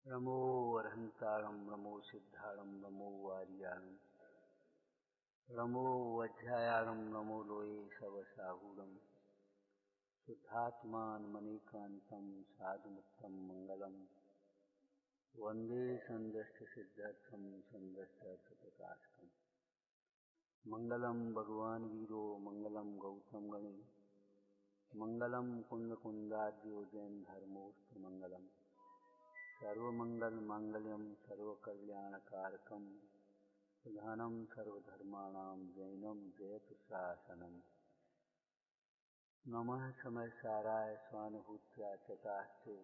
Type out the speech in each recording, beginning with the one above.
नमो अरहंतारं नमो सिद्धारं नमो वारियारं नमो वज्रायारं नमो लोये सवसाहूरं शुद्धात्मान मणिकान्तं साधुमुत्तम मंगलम वंदे संदष्ट सिद्धर्थम संदष्ट प्रकाशकम मंगलम भगवान वीरो मंगलम गौतम गणे मंगलम कुंद कुंदाद्यो जैन धर्मोस्तु मंगलम सर्वमंगल मांगल्यम सर्वकल्याणकारकम प्रधानम सर्वधर्माणां जैनम जयतु शासनम नमः समय साराय स्वानुभूत्या चतास्ते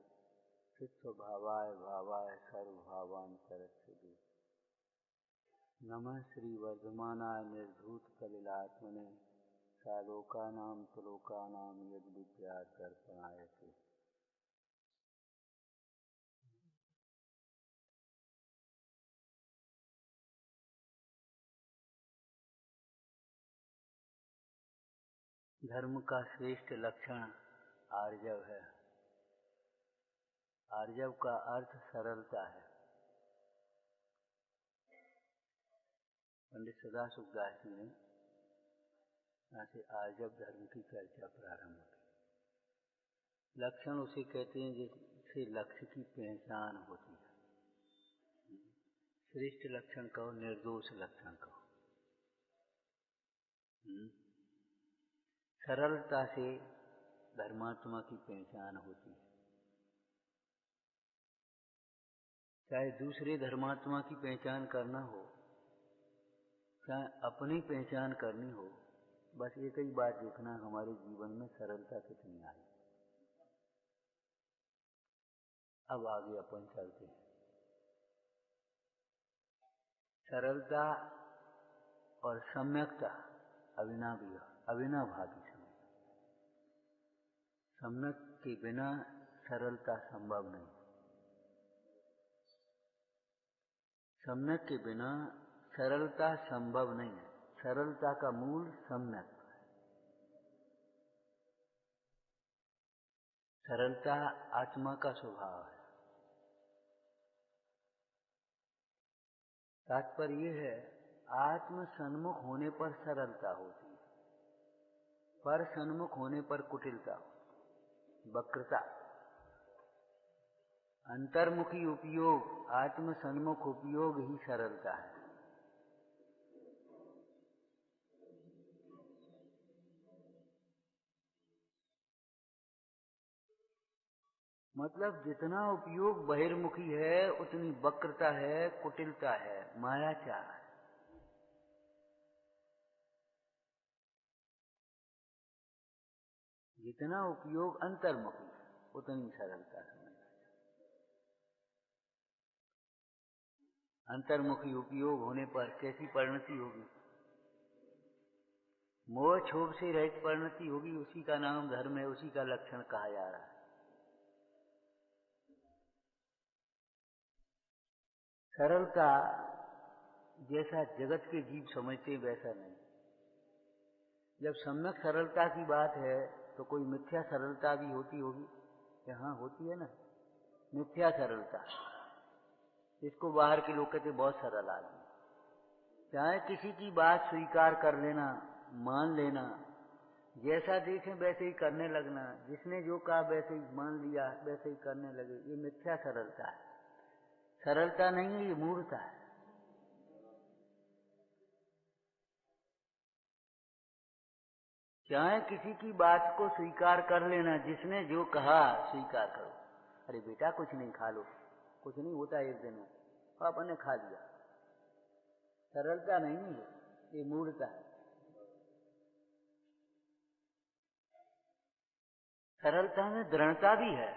चित्स्वभावाय भावाय सर्वभावान्तरस्ते नमः श्री वर्धमानाय निर्धूत कलिलात्मने सालोकानां तुलोकानां यद्विद्या दर्पणायते। धर्म का श्रेष्ठ लक्षण आर्जव है। आर्जव का अर्थ सरलता है। पंडित सदाशिवदास जी ने यहाँ से आर्जव धर्म की चर्चा प्रारंभ की। लक्षण उसे कहते हैं जिससे लक्ष्य की पहचान होती है। श्रेष्ठ लक्षण कहो, निर्दोष लक्षण कहो। सरलता से धर्मात्मा की पहचान होती है। चाहे दूसरे धर्मात्मा की पहचान करना हो, चाहे अपनी पहचान करनी हो, बस एक ही बात देखना, हमारे जीवन में सरलता कितनी आई। अब आगे अपन चलते हैं। सरलता और सम्यकता अविनाभावी समय। सम्यक के बिना सरलता संभव नहीं। सम्यक के बिना सरलता संभव नहीं है। सरलता का मूल सम्यक है। सरलता आत्मा का स्वभाव है। तात्पर्य यह है, आत्म सन्मुख होने पर सरलता होती है, पर सन्मुख होने पर कुटिलता, वक्रता। अंतर्मुखी उपयोग, आत्म सन्मुख उपयोग ही सरलता है। मतलब जितना उपयोग बहिर्मुखी है उतनी वक्रता है, कुटिलता है, मायाचार है। जितना उपयोग अंतर्मुखी है उतनी सरलता है। अंतर्मुखी उपयोग होने पर कैसी परिणति होगी? मोह क्षोभ से रहित परिणति होगी। उसी का नाम धर्म है, उसी का लक्षण कहा जा रहा है। सरलता जैसा जगत के जीव समझते वैसा नहीं। जब सम्यक सरलता की बात है तो कोई मिथ्या सरलता भी होती होगी। यहाँ होती है ना मिथ्या सरलता। इसको बाहर के लोग कहते बहुत सरल आदमी। चाहे किसी की बात स्वीकार कर लेना, मान लेना, जैसा देखें वैसे ही करने लगना, जिसने जो कहा वैसे ही मान लिया, वैसे ही करने लगे, ये मिथ्या सरलता है। सरलता नहीं है, ये मूर्खता है। चाहे किसी की बात को स्वीकार कर लेना, जिसने जो कहा स्वीकार करो। अरे बेटा कुछ नहीं, खा लो, कुछ नहीं होता एक दिन में, आपने खा लिया। सरलता नहीं है, ये मूर्खता है। सरलता में दृढ़ता भी है।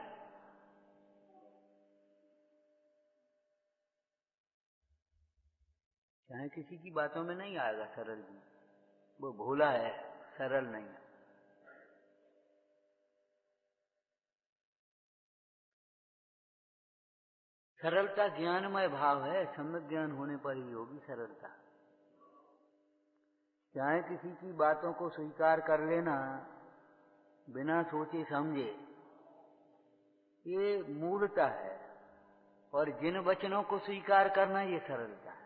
चाहे किसी की बातों में नहीं आएगा सरल भी, वो भोला है, सरल नहीं है। सरलता ज्ञानमय भाव है, सम्यक ज्ञान होने पर ही होगी सरलता। चाहे किसी की बातों को स्वीकार कर लेना बिना सोचे समझे, ये मूढ़ता है। और जिन वचनों को स्वीकार करना, ये सरलता है।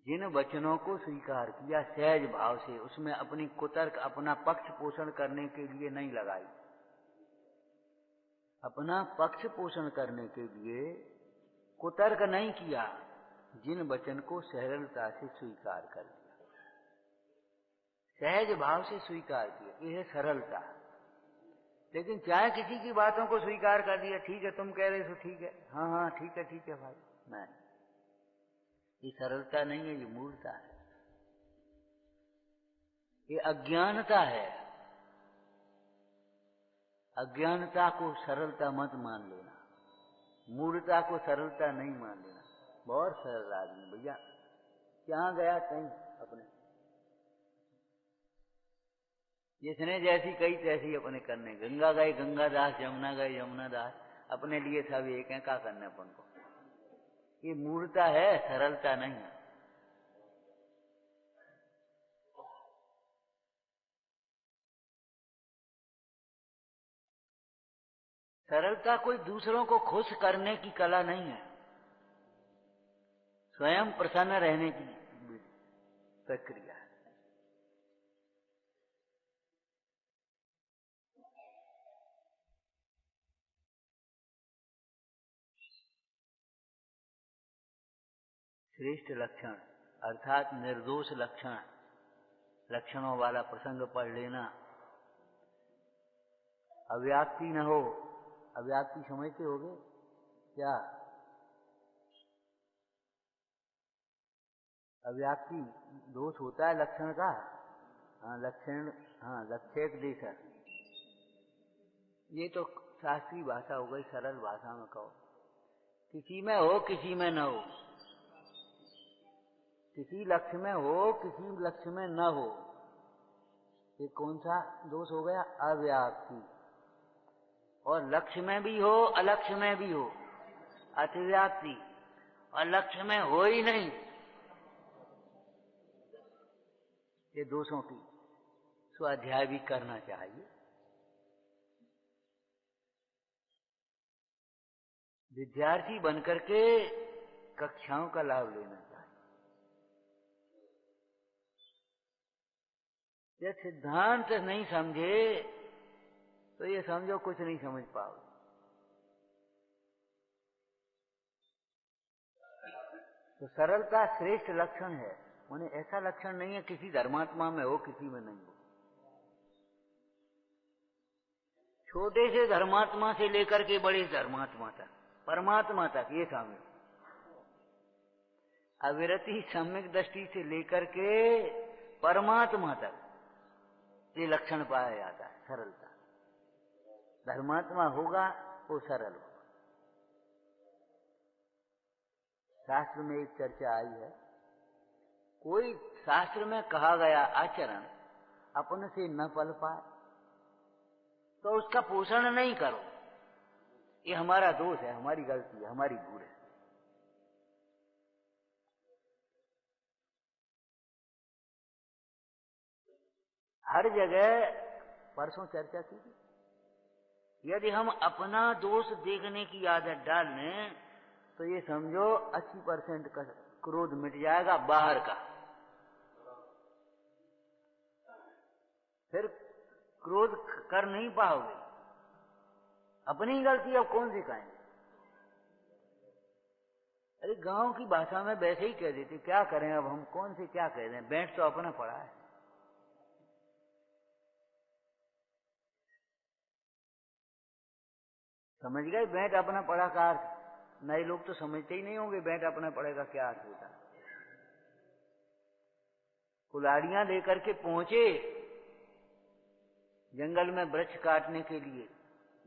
जिन वचनों को स्वीकार किया सहज भाव से, उसमें अपनी कुतर्क, अपना पक्ष पोषण करने के लिए नहीं लगाई। अपना पक्ष पोषण करने के लिए कुतर्क नहीं किया, जिन वचन को सरलता से स्वीकार कर लिया, सहज भाव से स्वीकार किया, यह सरलता। लेकिन चाहे किसी की बातों को स्वीकार कर दिया, ठीक है तुम कह रहे हो ठीक है, हाँ हाँ ठीक है भाई, नहीं, ये सरलता नहीं है, ये मूर्खता है, ये अज्ञानता है। अज्ञानता को सरलता मत मान लेना, मूर्खता को सरलता नहीं मान लेना। बहुत सरल आदमी भैया, क्या गया कहीं अपने, जिसने जैसी कही तैसी अपने करने। गंगा गए गंगादास, यमुना गए यमुनादास, अपने लिए सब एक है, क्या करने अपन को। ये मूर्खता है, सरलता नहीं है। सरलता कोई दूसरों को खुश करने की कला नहीं है, स्वयं प्रसन्न रहने की प्रक्रिया है। श्रेष्ठ लक्षण अर्थात निर्दोष लक्षण, लक्षणों वाला प्रसंग पढ़ लेना। अव्याप्ति न हो, अव्याप्ति समझते होगे क्या? अव्याप्ति दोष होता है लक्षण का। हाँ लक्षण, हाँ लक्षेक देश है। ये तो शास्त्रीय भाषा हो गई, सरल भाषा में कहो, किसी में हो किसी में न हो, किसी लक्ष्य में हो किसी लक्ष्य में न हो, ये कौन सा दोष हो गया? अव्याप्ति। और लक्ष्य में भी हो अलक्ष्य में भी हो, अतिव्याप्ति। और लक्ष्य में हो ही नहीं, ये दोषों की स्वाध्याय भी करना चाहिए। विद्यार्थी बनकर के कक्षाओं का लाभ लेना चाहिए। जब सिद्धांत नहीं समझे तो ये समझो कुछ नहीं समझ पाओगे। तो सरलता श्रेष्ठ लक्षण है, उन्हें ऐसा लक्षण नहीं है किसी धर्मात्मा में हो किसी में नहीं हो। छोटे से धर्मात्मा से लेकर के बड़े धर्मात्मा तक, परमात्मा तक, ये समझो। अविरति सम्यक दृष्टि से लेकर के परमात्मा तक ये लक्षण पाया जाता है, सरलता। धर्मात्मा होगा वो सरल होगा। शास्त्र में एक चर्चा आई है, कोई शास्त्र में कहा गया आचरण अपने से न पल पाए तो उसका पोषण नहीं करो, ये हमारा दोष है, हमारी गलती है, हमारी भूल है। हर जगह परसों चर्चा की थी, यदि हम अपना दोष देखने की आदत डाल लें तो ये समझो 80% का क्रोध मिट जाएगा बाहर का। फिर क्रोध कर नहीं पाओगे, अपनी गलती अब कौन सिखाएंगे। अरे गांव की भाषा में वैसे ही कह देते, क्या करें अब हम, कौन से क्या कह दें, बैठ तो अपना पड़ा है। समझ गए बैठ अपना पड़ा का अर्थ? नए लोग तो समझते ही नहीं होंगे बैठ अपना पड़ेगा क्या अर्थ होता है। कुल्हाड़ियां लेकर के पहुंचे जंगल में वृक्ष काटने के लिए,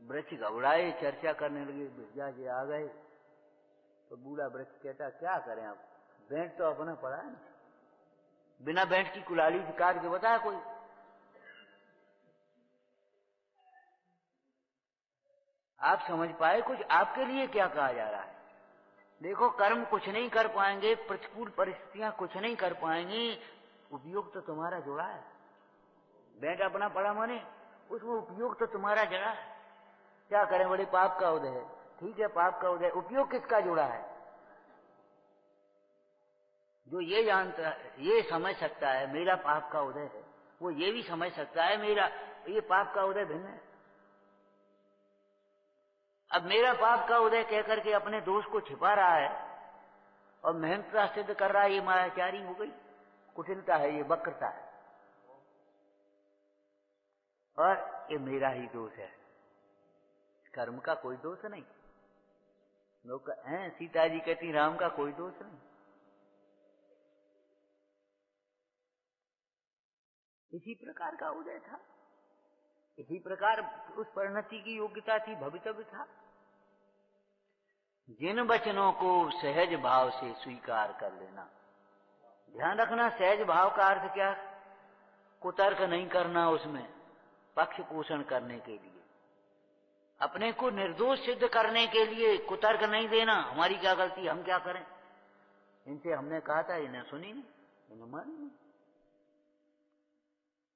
वृक्ष घबराए, चर्चा करने लगे, भैया जी आ गए तो बूढ़ा वृक्ष कहता क्या करें अब, बैंड तो अपना पड़ा है, बिना बैंड की कुल्हाड़ी काट के बताया कोई। आप समझ पाए कुछ आपके लिए क्या कहा जा रहा है? देखो कर्म कुछ नहीं कर पाएंगे, प्रतिकूल परिस्थितियां कुछ नहीं कर पाएंगी, उपयोग तो तुम्हारा जुड़ा है। बैंड अपना पड़ा माने उसमें उपयोग तो तुम्हारा जड़ा है। क्या करें, बड़े पाप का उदय है। ठीक है, पाप का उदय, उपयोग किसका जुड़ा है? जो ये जानता है, ये समझ सकता है मेरा पाप का उदय है, वो ये भी समझ सकता है मेरा ये पाप का उदय भिन्न है। अब मेरा पाप का उदय कहकर के अपने दोष को छिपा रहा है और महंता सिद्ध कर रहा है, ये मायाचारी हो गई, कुटिलता है, ये वक्रता है, और ये मेरा ही दोष है, कर्म का कोई दोष नहीं। लोग हैं, सीता जी कहती राम का कोई दोष नहीं। इसी प्रकार का उदय था, इसी प्रकार उस परिणति की योग्यता थी, भवितव्य था। जिन वचनों को सहज भाव से स्वीकार कर लेना। ध्यान रखना, सहज भाव का अर्थ क्या? कुतर्क नहीं करना, उसमें पक्ष पोषण करने के लिए, अपने को निर्दोष सिद्ध करने के लिए कुतर्क नहीं देना। हमारी क्या गलती, हम क्या करें, इनसे हमने कहा था, इन्हें सुनी नहीं, इन्हें मानी नहीं।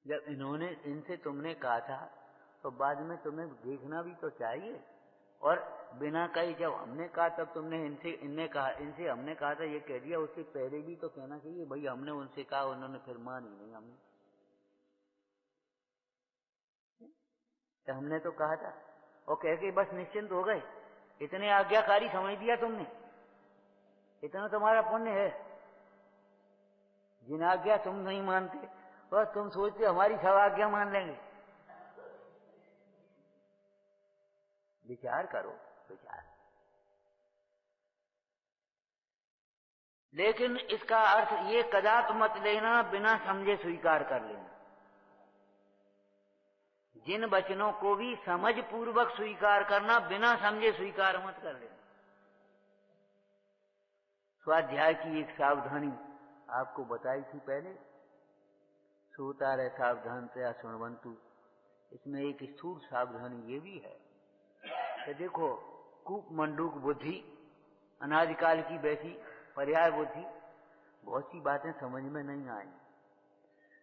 जब इन्होंने, इनसे तुमने कहा था तो बाद में तुम्हें देखना भी तो चाहिए। और बिना कही जब हमने कहा तब तुमने इनने कहा, इनसे हमने कहा था, ये कह दिया, उससे पहले भी तो कहना चाहिए भाई हमने उनसे कहा, उन्होंने फिर मानी नहीं। हमने तो कहा था, और कह के बस निश्चिंत हो गए। इतने आज्ञाकारी समझ दिया तुमने, इतना तुम्हारा पुण्य है। जिन आज्ञा तुम नहीं मानते और तुम सोचते हमारी सब आज्ञा मान लेंगे। विचार करो, विचार। लेकिन इसका अर्थ ये कदाप मत लेना बिना समझे स्वीकार कर लेना। जिन वचनों को भी समझ पूर्वक स्वीकार करना, बिना समझे स्वीकार मत कर लेना। स्वाध्याय की एक सावधानी आपको बताई थी पहले, सोता रहे सावधान तया सुनवंतु। इसमें एक स्थूल सावधानी ये भी है कि देखो, कूप मंडूक बुद्धि, अनादिकाल की बैठी पर्याय बुद्धि, बहुत सी बातें समझ में नहीं आई।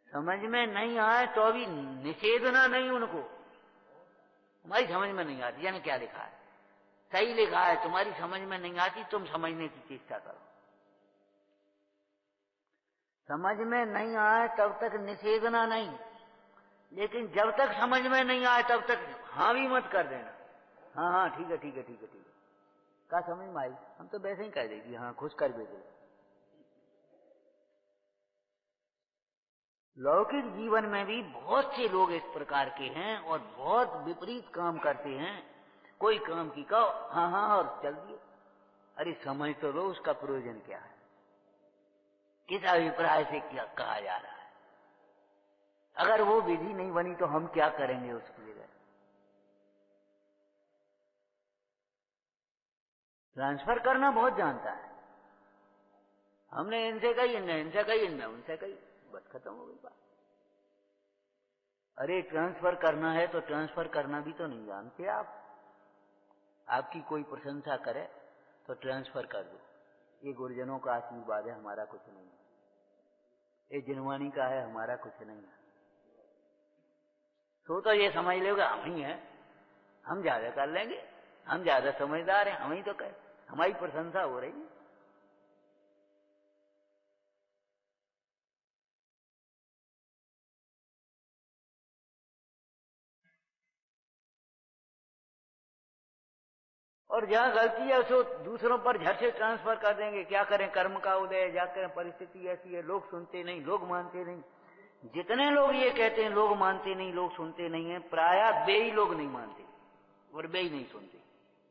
समझ में नहीं आए तो अभी निषेधना नहीं उनको, तुम्हारी समझ में नहीं आती, यानी क्या लिखा है, सही लिखा है, तुम्हारी समझ में नहीं आती, तुम समझने की चेष्टा करो। समझ में नहीं आए तब तक निषेधना नहीं, लेकिन जब तक समझ में नहीं आए तब तक हाँ भी मत कर देना। हाँ हाँ ठीक है, ठीक है, ठीक है, ठीक है, क्या समझ में आई, हम तो वैसे ही कह देगी, हाँ खुश कर भेजे। लौकिक जीवन में भी बहुत से लोग इस प्रकार के हैं और बहुत विपरीत काम करते हैं। कोई काम की कहो हाँ हाँ और चल दिए। अरे समझ तो लो उसका प्रयोजन क्या है, किस अभिप्राय से क्या कहा जा रहा है। अगर वो विधि नहीं बनी तो हम क्या करेंगे उसकी जगह। ट्रांसफर करना बहुत जानता है, हमने इनसे कही, इनसे कही, इनने उनसे कही, बस खत्म हो गई बात। अरे ट्रांसफर करना है तो ट्रांसफर करना भी तो नहीं जानते आप। आपकी कोई प्रशंसा करे तो ट्रांसफर कर दो, ये गुरुजनों का आशीर्वाद है, हमारा कुछ नहीं है, ये जिनवानी का है, हमारा कुछ नहीं है। तो ये समझ लोगे हम ही हैं, हम ज्यादा कर लेंगे, हम ज्यादा समझदार हैं, हम ही तो कहे, हमारी प्रशंसा हो रही है। और जहां गलती है उसको दूसरों पर झट से ट्रांसफर कर देंगे। क्या करें, कर्म का उदय, जा करें, परिस्थिति ऐसी है, लोग सुनते नहीं, लोग मानते नहीं। जितने लोग ये कहते हैं लोग मानते नहीं, लोग सुनते नहीं है, प्रायः वे ही लोग नहीं मानते और वे ही नहीं सुनते।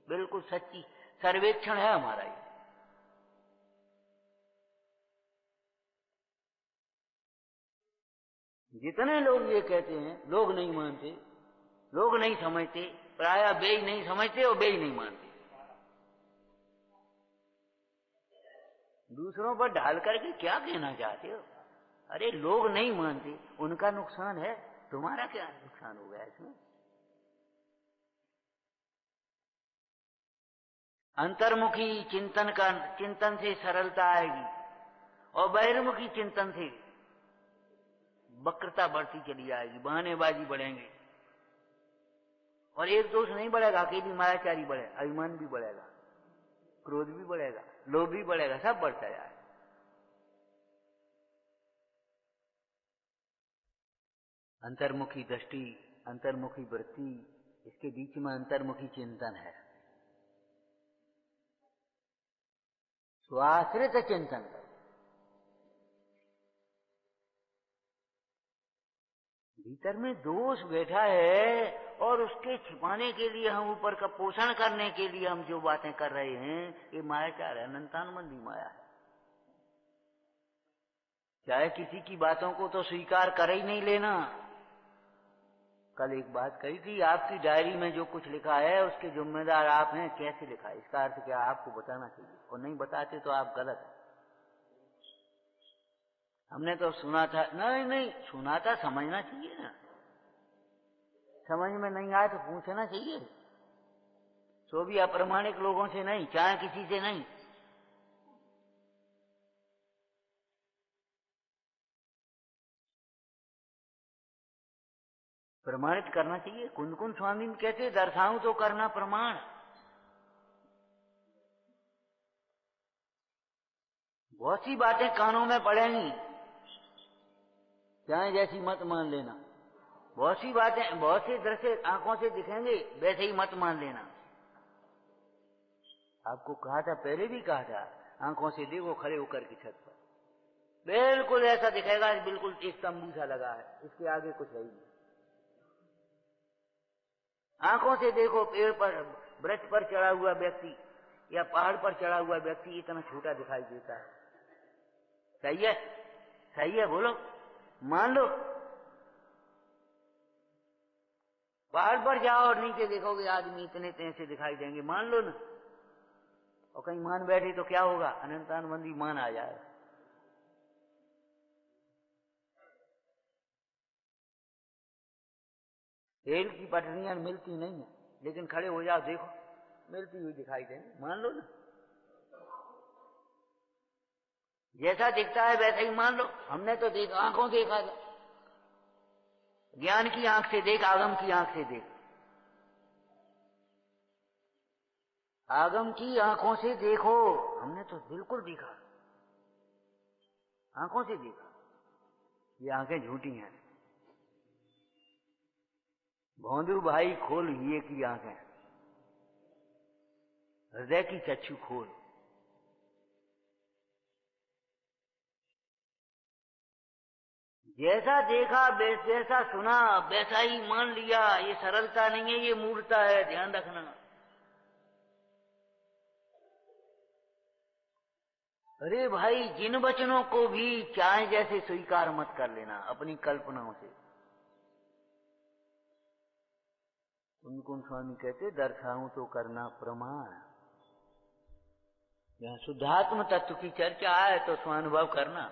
बिल्कुल सच्ची सर्वेक्षण है हमारा ये। जितने लोग ये कहते हैं लोग नहीं मानते, लोग नहीं समझते, प्रायः वे ही नहीं समझते और वे ही नहीं मानते। दूसरों पर ढाल करके क्या कहना चाहते हो? अरे लोग नहीं मानते, उनका नुकसान है, तुम्हारा क्या नुकसान हो गया इसमें? अंतर्मुखी चिंतन से सरलता आएगी और बहिर्मुखी चिंतन से वक्रता बढ़ती चली जाएगी, बहानेबाजी बढ़ेंगे और एक दोष नहीं बढ़ेगा, अकेली मायाचारी बढ़े, अभिमान भी बढ़ेगा, क्रोध भी बढ़ेगा, लोभ भी बढ़ेगा, सब बढ़ता जाए। अंतर्मुखी दृष्टि, अंतर्मुखी वृत्ति, इसके बीच में अंतर्मुखी चिंतन है। स्वाश्रित चिंतन करो। भीतर में दोष बैठा है और उसके छिपाने के लिए हम ऊपर का पोषण करने के लिए हम जो बातें कर रहे हैं, ये मायाचार है, अनंतानुबंधी माया है। चाहे किसी की बातों को तो स्वीकार कर ही नहीं लेना। कल एक बात कही थी, आपकी डायरी में जो कुछ लिखा है उसके जिम्मेदार आप हैं। कैसे लिखा, इसका अर्थ क्या, आपको बताना चाहिए, और नहीं बताते तो आप गलत हैं। हमने तो सुना था, नहीं सुना था, समझना चाहिए ना। समझ में नहीं आए तो पूछना चाहिए, सो भी अप्रामाणिक लोगों से नहीं, चाहे किसी से नहीं। प्रमाणित करना चाहिए। कुंद स्वामी कहते दर्शाऊं तो करना प्रमाण। बहुत सी बातें कानों में पड़ेंगी, चाहे जैसी मत मान लेना। बहुत सी बातें, बहुत से दृश्य आंखों से दिखेंगे, वैसे ही मत मान लेना। आपको कहा था, पहले भी कहा था, आंखों से देखो खड़े होकर की छत पर, बिल्कुल ऐसा दिखेगा, बिल्कुल एक तंबू सा लगा है, इसके आगे कुछ है ही नहीं। आंखों से देखो, पेड़ पर, वृक्ष पर चढ़ा हुआ व्यक्ति या पहाड़ पर चढ़ा हुआ व्यक्ति इतना छोटा दिखाई देता है। सही है, सही है, बोलो, मान लो। पहाड़ पर जाओ और नीचे देखोगे आदमी इतने से दिखाई देंगे, मान लो ना। और कहीं मान बैठे तो क्या होगा, अनंतानुबंधी मान आ जाए। रेल की पटरियां मिलती नहीं है, लेकिन खड़े हो जाओ, देखो मिलती हुई दिखाई देंगे, मान लो ना। जैसा दिखता है वैसा ही मान लो। हमने तो देखा, आंखों देखा था, ज्ञान की आंख से देख, आगम की आंख से देख। आगम की आंखों से देखो, हमने तो बिल्कुल देखा, आंखों से देखा। ये आंखें झूठी हैं। भौंदू भाई खोल ये की आंखें, हृदय की चक्षु खोल। जैसा देखा, जैसा सुना, वैसा ही मान लिया। ये सरलता नहीं है, ये मूर्खता है, ध्यान रखना। अरे भाई, जिन वचनों को भी चाहे जैसे स्वीकार मत कर लेना अपनी कल्पनाओं से। कुंद स्वामी कहते दर्शाऊं तो करना प्रमाण। जहां शुद्धात्म तत्व की चर्चा आए तो स्वानुभव करना,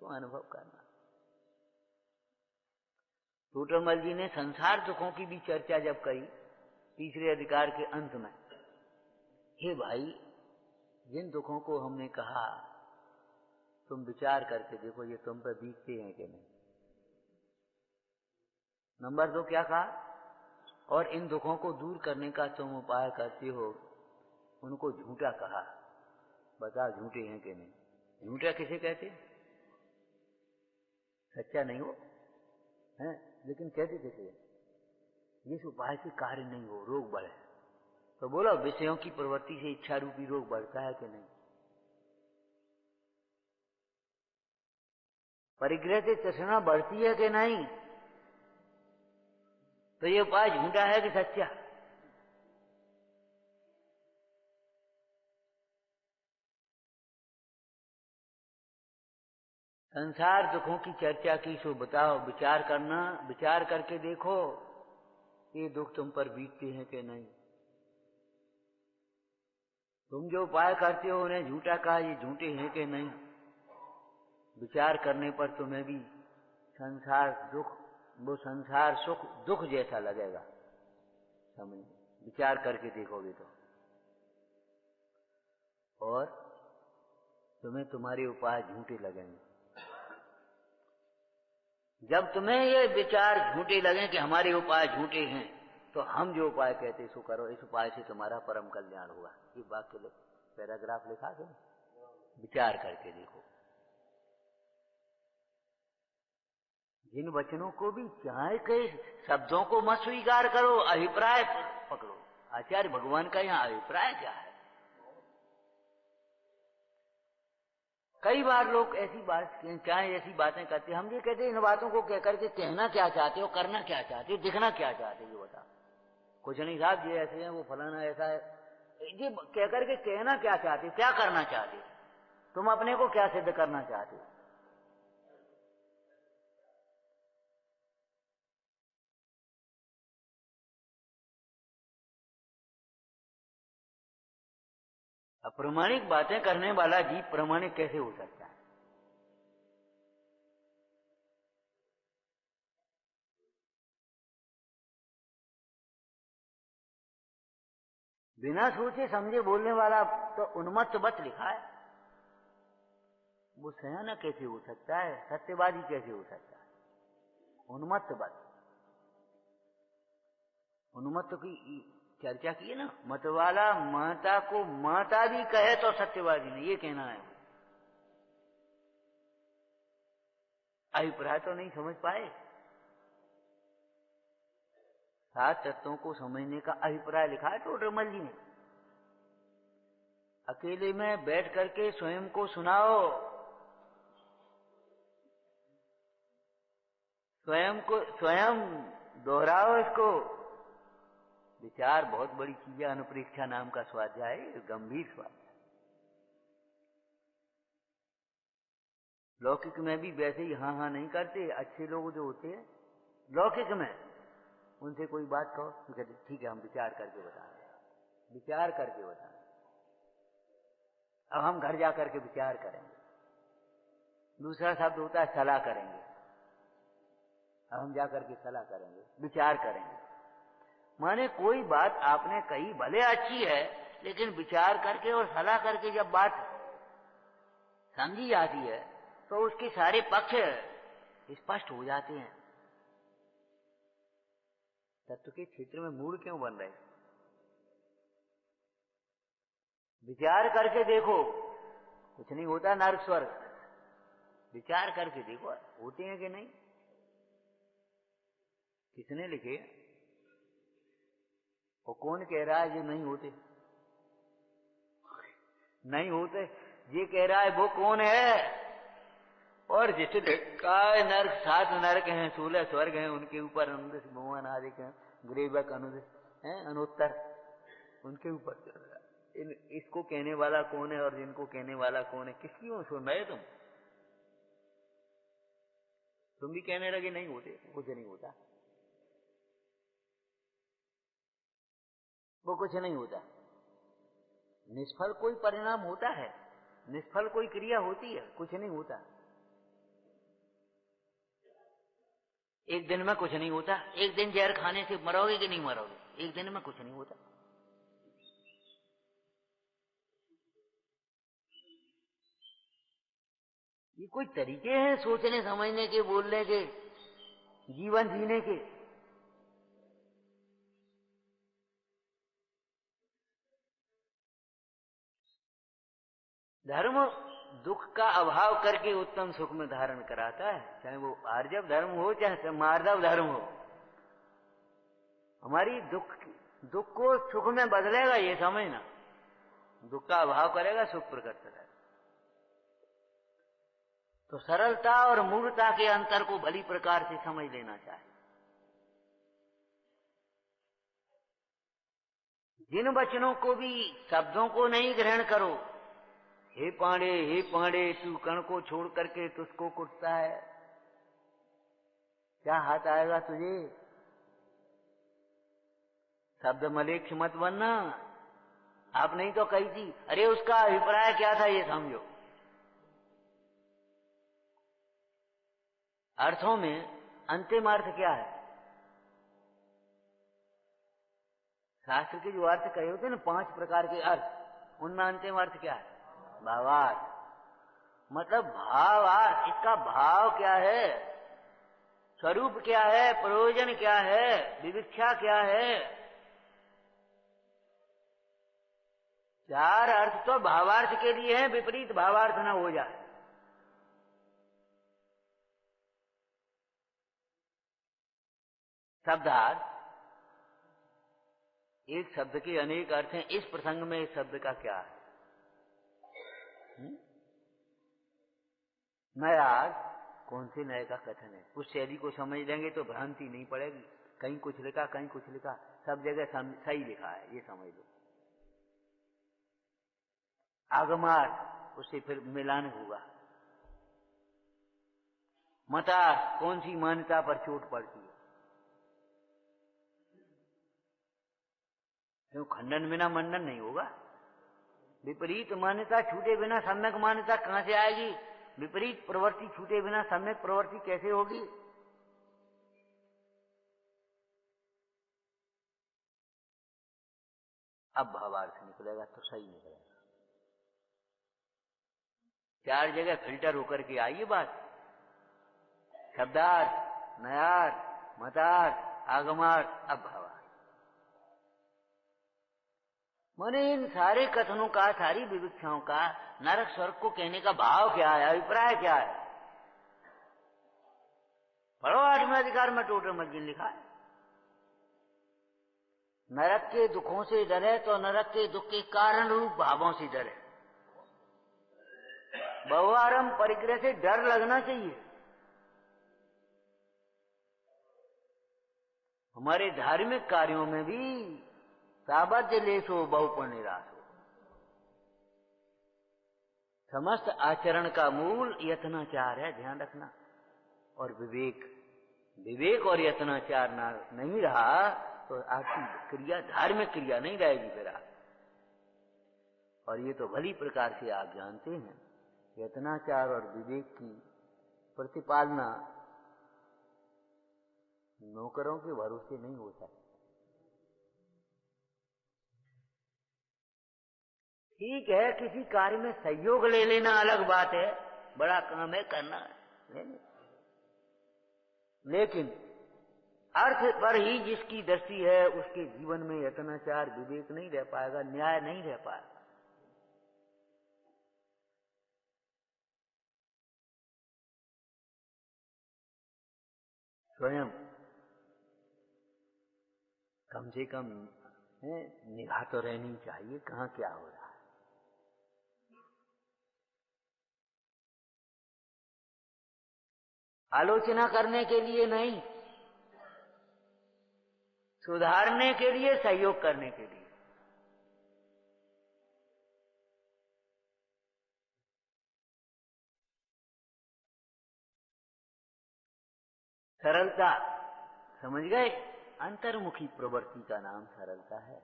स्वानुभव करना। टोटरमल जी ने संसार दुखों की भी चर्चा जब कही तीसरे अधिकार के अंत में, हे भाई, जिन दुखों को हमने कहा तुम विचार करके देखो ये तुम पर बीतते हैं कि नहीं। नंबर 2 क्या कहा, और इन दुखों को दूर करने का तुम उपाय करते हो, उनको झूठा कहा। बताओ झूठे हैं कि नहीं। झूठा किसे कहते, सच्चा नहीं हो है, लेकिन कहते किसे, जिस उपाय से कार्य नहीं हो, रोग बढ़े। तो बोलो, विषयों की प्रवृत्ति से इच्छा रूपी रोग बढ़ता है कि नहीं। परिग्रह से तृष्णा बढ़ती है कि नहीं। तो ये उपाय झूठा है कि सच्चा। संसार दुखों की चर्चा की, सो बताओ, विचार करना, विचार करके देखो ये दुख तुम पर बीतते हैं कि नहीं। तुम जो उपाय करते हो उन्हें झूठा कहा, ये झूठे हैं कि नहीं। विचार करने पर तुम्हें भी संसार दुख, वो संसार सुख दुख जैसा लगेगा। समझ, विचार करके देखोगे तो। और तुम्हें तुम्हारे उपाय झूठे लगेंगे। जब तुम्हें ये विचार झूठे लगे कि हमारे उपाय झूठे हैं, तो हम जो उपाय कहते सो करो, इस उपाय से तुम्हारा परम कल्याण हुआ। ये वाक्य पैराग्राफ लिखा दो, विचार करके देखो। जिन वचनों को भी चाहे के शब्दों को मत स्वीकार करो, अभिप्राय पकड़ो। आचार्य भगवान का यहाँ अभिप्राय क्या है? कई बार लोग ऐसी बात क्या ऐसी बातें करते हैं, हम ये कहते हैं इन बातों को कह करके कहना क्या चाहते हो, करना क्या चाहते हो, दिखना क्या चाहते हो, ये बता। कुछ नहीं साहब ये ऐसे हैं, वो फलाना ऐसा है, ये कह करके कहना क्या चाहते हो, क्या करना चाहते हो, तुम अपने को क्या सिद्ध करना चाहते हो? अप्रमाणिक बातें करने वाला जीव प्रमाणिक कैसे हो सकता है? बिना सोचे समझे बोलने वाला तो उन्मत्त बत लिखा है। वो सयाना कैसे हो सकता है? सत्यवादी कैसे हो सकता है? उन्मत्त बत। उन्मत्त की चर्चा की है ना, मतवाला माता को माता भी कहे तो सत्यवादी नहीं, ये कहना है। अभिप्राय तो नहीं समझ पाए। 7 तत्वों को समझने का अभिप्राय लिखा है टोडरमल जी ने। अकेले में बैठ करके स्वयं को सुनाओ, स्वयं दोहराओ इसको। विचार बहुत बड़ी चीज है। अनुप्रेक्षा नाम का स्वाध्याय गंभीर स्वाध्याय। लौकिक में भी वैसे ही हाँ हाँ नहीं करते। अच्छे लोग जो होते हैं लौकिक में, उनसे कोई बात कहो तो कहते ठीक है हम विचार करके बता रहे हैं, विचार करके बता रहे हैं। अब हम घर जा करके विचार करेंगे। दूसरा शब्द होता है सलाह करेंगे। अब हम जा करके सलाह करेंगे, विचार करेंगे। माने कोई बात आपने कही भले अच्छी है, लेकिन विचार करके और सलाह करके जब बात समझी जाती है तो उसके सारे पक्ष स्पष्ट हो जाते हैं। तत्व के क्षेत्र में मूड क्यों बन रहे? विचार करके देखो, कुछ नहीं होता नर्क स्वर्ग। विचार करके देखो होते हैं कि नहीं। किसने लिखे और कौन कह रहा है ये नहीं होते? नहीं होते ये कह रहा है वो कौन है? और जिसे लिखा है नर्क 7 नर्क हैं, 16 स्वर्ग हैं, उनके ऊपर अनुदेश भगवान आदि के ग्रेवक अनुदेश हैं, अनुत्तर उनके ऊपर चल रहा है। इसको कहने वाला कौन है और जिनको कहने वाला कौन है? किसकी ओर सुन रहे तुम भी कहने लगे नहीं होते, कुछ नहीं होता, वो कुछ नहीं होता। निष्फल कोई परिणाम होता है, निष्फल कोई क्रिया होती है, कुछ नहीं होता। एक दिन में कुछ नहीं होता। एक दिन जहर खाने से मरोगे कि नहीं मरोगे? एक दिन में कुछ नहीं होता। ये कोई तरीके हैं सोचने समझने के, बोलने के, जीवन जीने के? धर्म दुख का अभाव करके उत्तम सुख में धारण कराता है, चाहे वो आर्जव धर्म हो चाहे मार्दव धर्म हो। हमारी दुख को सुख में बदलेगा ये समझना। दुख का अभाव करेगा, सुख प्रकट करेगा। तो सरलता और मूर्खता के अंतर को भली प्रकार से समझ लेना चाहिए। जिन वचनों को भी शब्दों को नहीं ग्रहण करो। हे पांडे तू कण को छोड़ करके तुझको कुटता है, क्या हाथ आएगा तुझे? शब्द मलेच्छ मत बनना। आप नहीं तो कही थी, अरे उसका अभिप्राय क्या था ये समझो। अर्थों में अंतिम अर्थ क्या है? शास्त्र के जो अर्थ कहे होते ना 5 प्रकार के अर्थ, उनमें अंतिम अर्थ क्या है? भावार्थ। मतलब भावार्थ, इसका भाव क्या है? स्वरूप क्या है, प्रयोजन क्या है, विविक्षा क्या है। चार अर्थ तो भावार्थ के लिए है, विपरीत भावार्थ ना हो जाए। शब्दार्थ, एक शब्द के अनेक अर्थ हैं। इस प्रसंग में इस शब्द का क्या है? नया कौन से नए का कथन है? उस शैली को समझ लेंगे तो भ्रांति नहीं पड़ेगी। कहीं कुछ लिखा, कहीं कुछ लिखा, सब जगह सही लिखा है, ये समझ लो। आगमार्थ, उससे फिर मिलान होगा। मतार्थ, कौन सी मान्यता पर चोट पड़ती है? क्यों खंडन बिना मंडन नहीं होगा। विपरीत मान्यता छूटे बिना सम्यक मान्यता कहां से आएगी? विपरीत प्रवृत्ति छूटे बिना सम्यक प्रवृत्ति कैसे होगी? अब भावार्थ निकलेगा तो सही निकलेगा। चार जगह फिल्टर होकर के आई ये बात। शब्दार्थ, नयार्थ, मतार्थ, आगमार्थ, अब भावार्थ। माने इन सारे कथनों का, सारी विविक्षाओं का नरक स्वर्ग को कहने का भाव क्या है, अभिप्राय क्या है? पढ़ो 8वें अधिकार में टोटल मर्जिन लिखा है। नरक के दुखों से डरे तो नरक के दुख के कारण रूप भावों से डरे। बहुआरम परिग्रह से डर लगना चाहिए। हमारे धार्मिक कार्यों में भी साबद्य लेशो बहुपुण्य निराशो। समस्त आचरण का मूल यत्नाचार है, ध्यान रखना, और विवेक। विवेक और यत्नाचार नहीं रहा तो आपकी क्रिया धार्मिक क्रिया नहीं रहेगी फिर आप। और ये तो भली प्रकार से आप जानते हैं, यत्नाचार और विवेक की प्रतिपालना नौकरों के भरोसे नहीं हो सकती। ठीक है, किसी कार्य में सहयोग ले लेना अलग बात है, बड़ा काम है, करना है, लेकिन अर्थ पर ही जिसकी दृष्टि है उसके जीवन में यत्नाचार विवेक नहीं रह पाएगा, न्याय नहीं रह पाएगा। स्वयं कम से कम निगाह तो रहनी चाहिए, कहाँ क्या हो रहा है। आलोचना करने के लिए नहीं, सुधारने के लिए, सहयोग करने के लिए। सरलता समझ गए? अंतर्मुखी प्रवृत्ति का नाम सरलता है।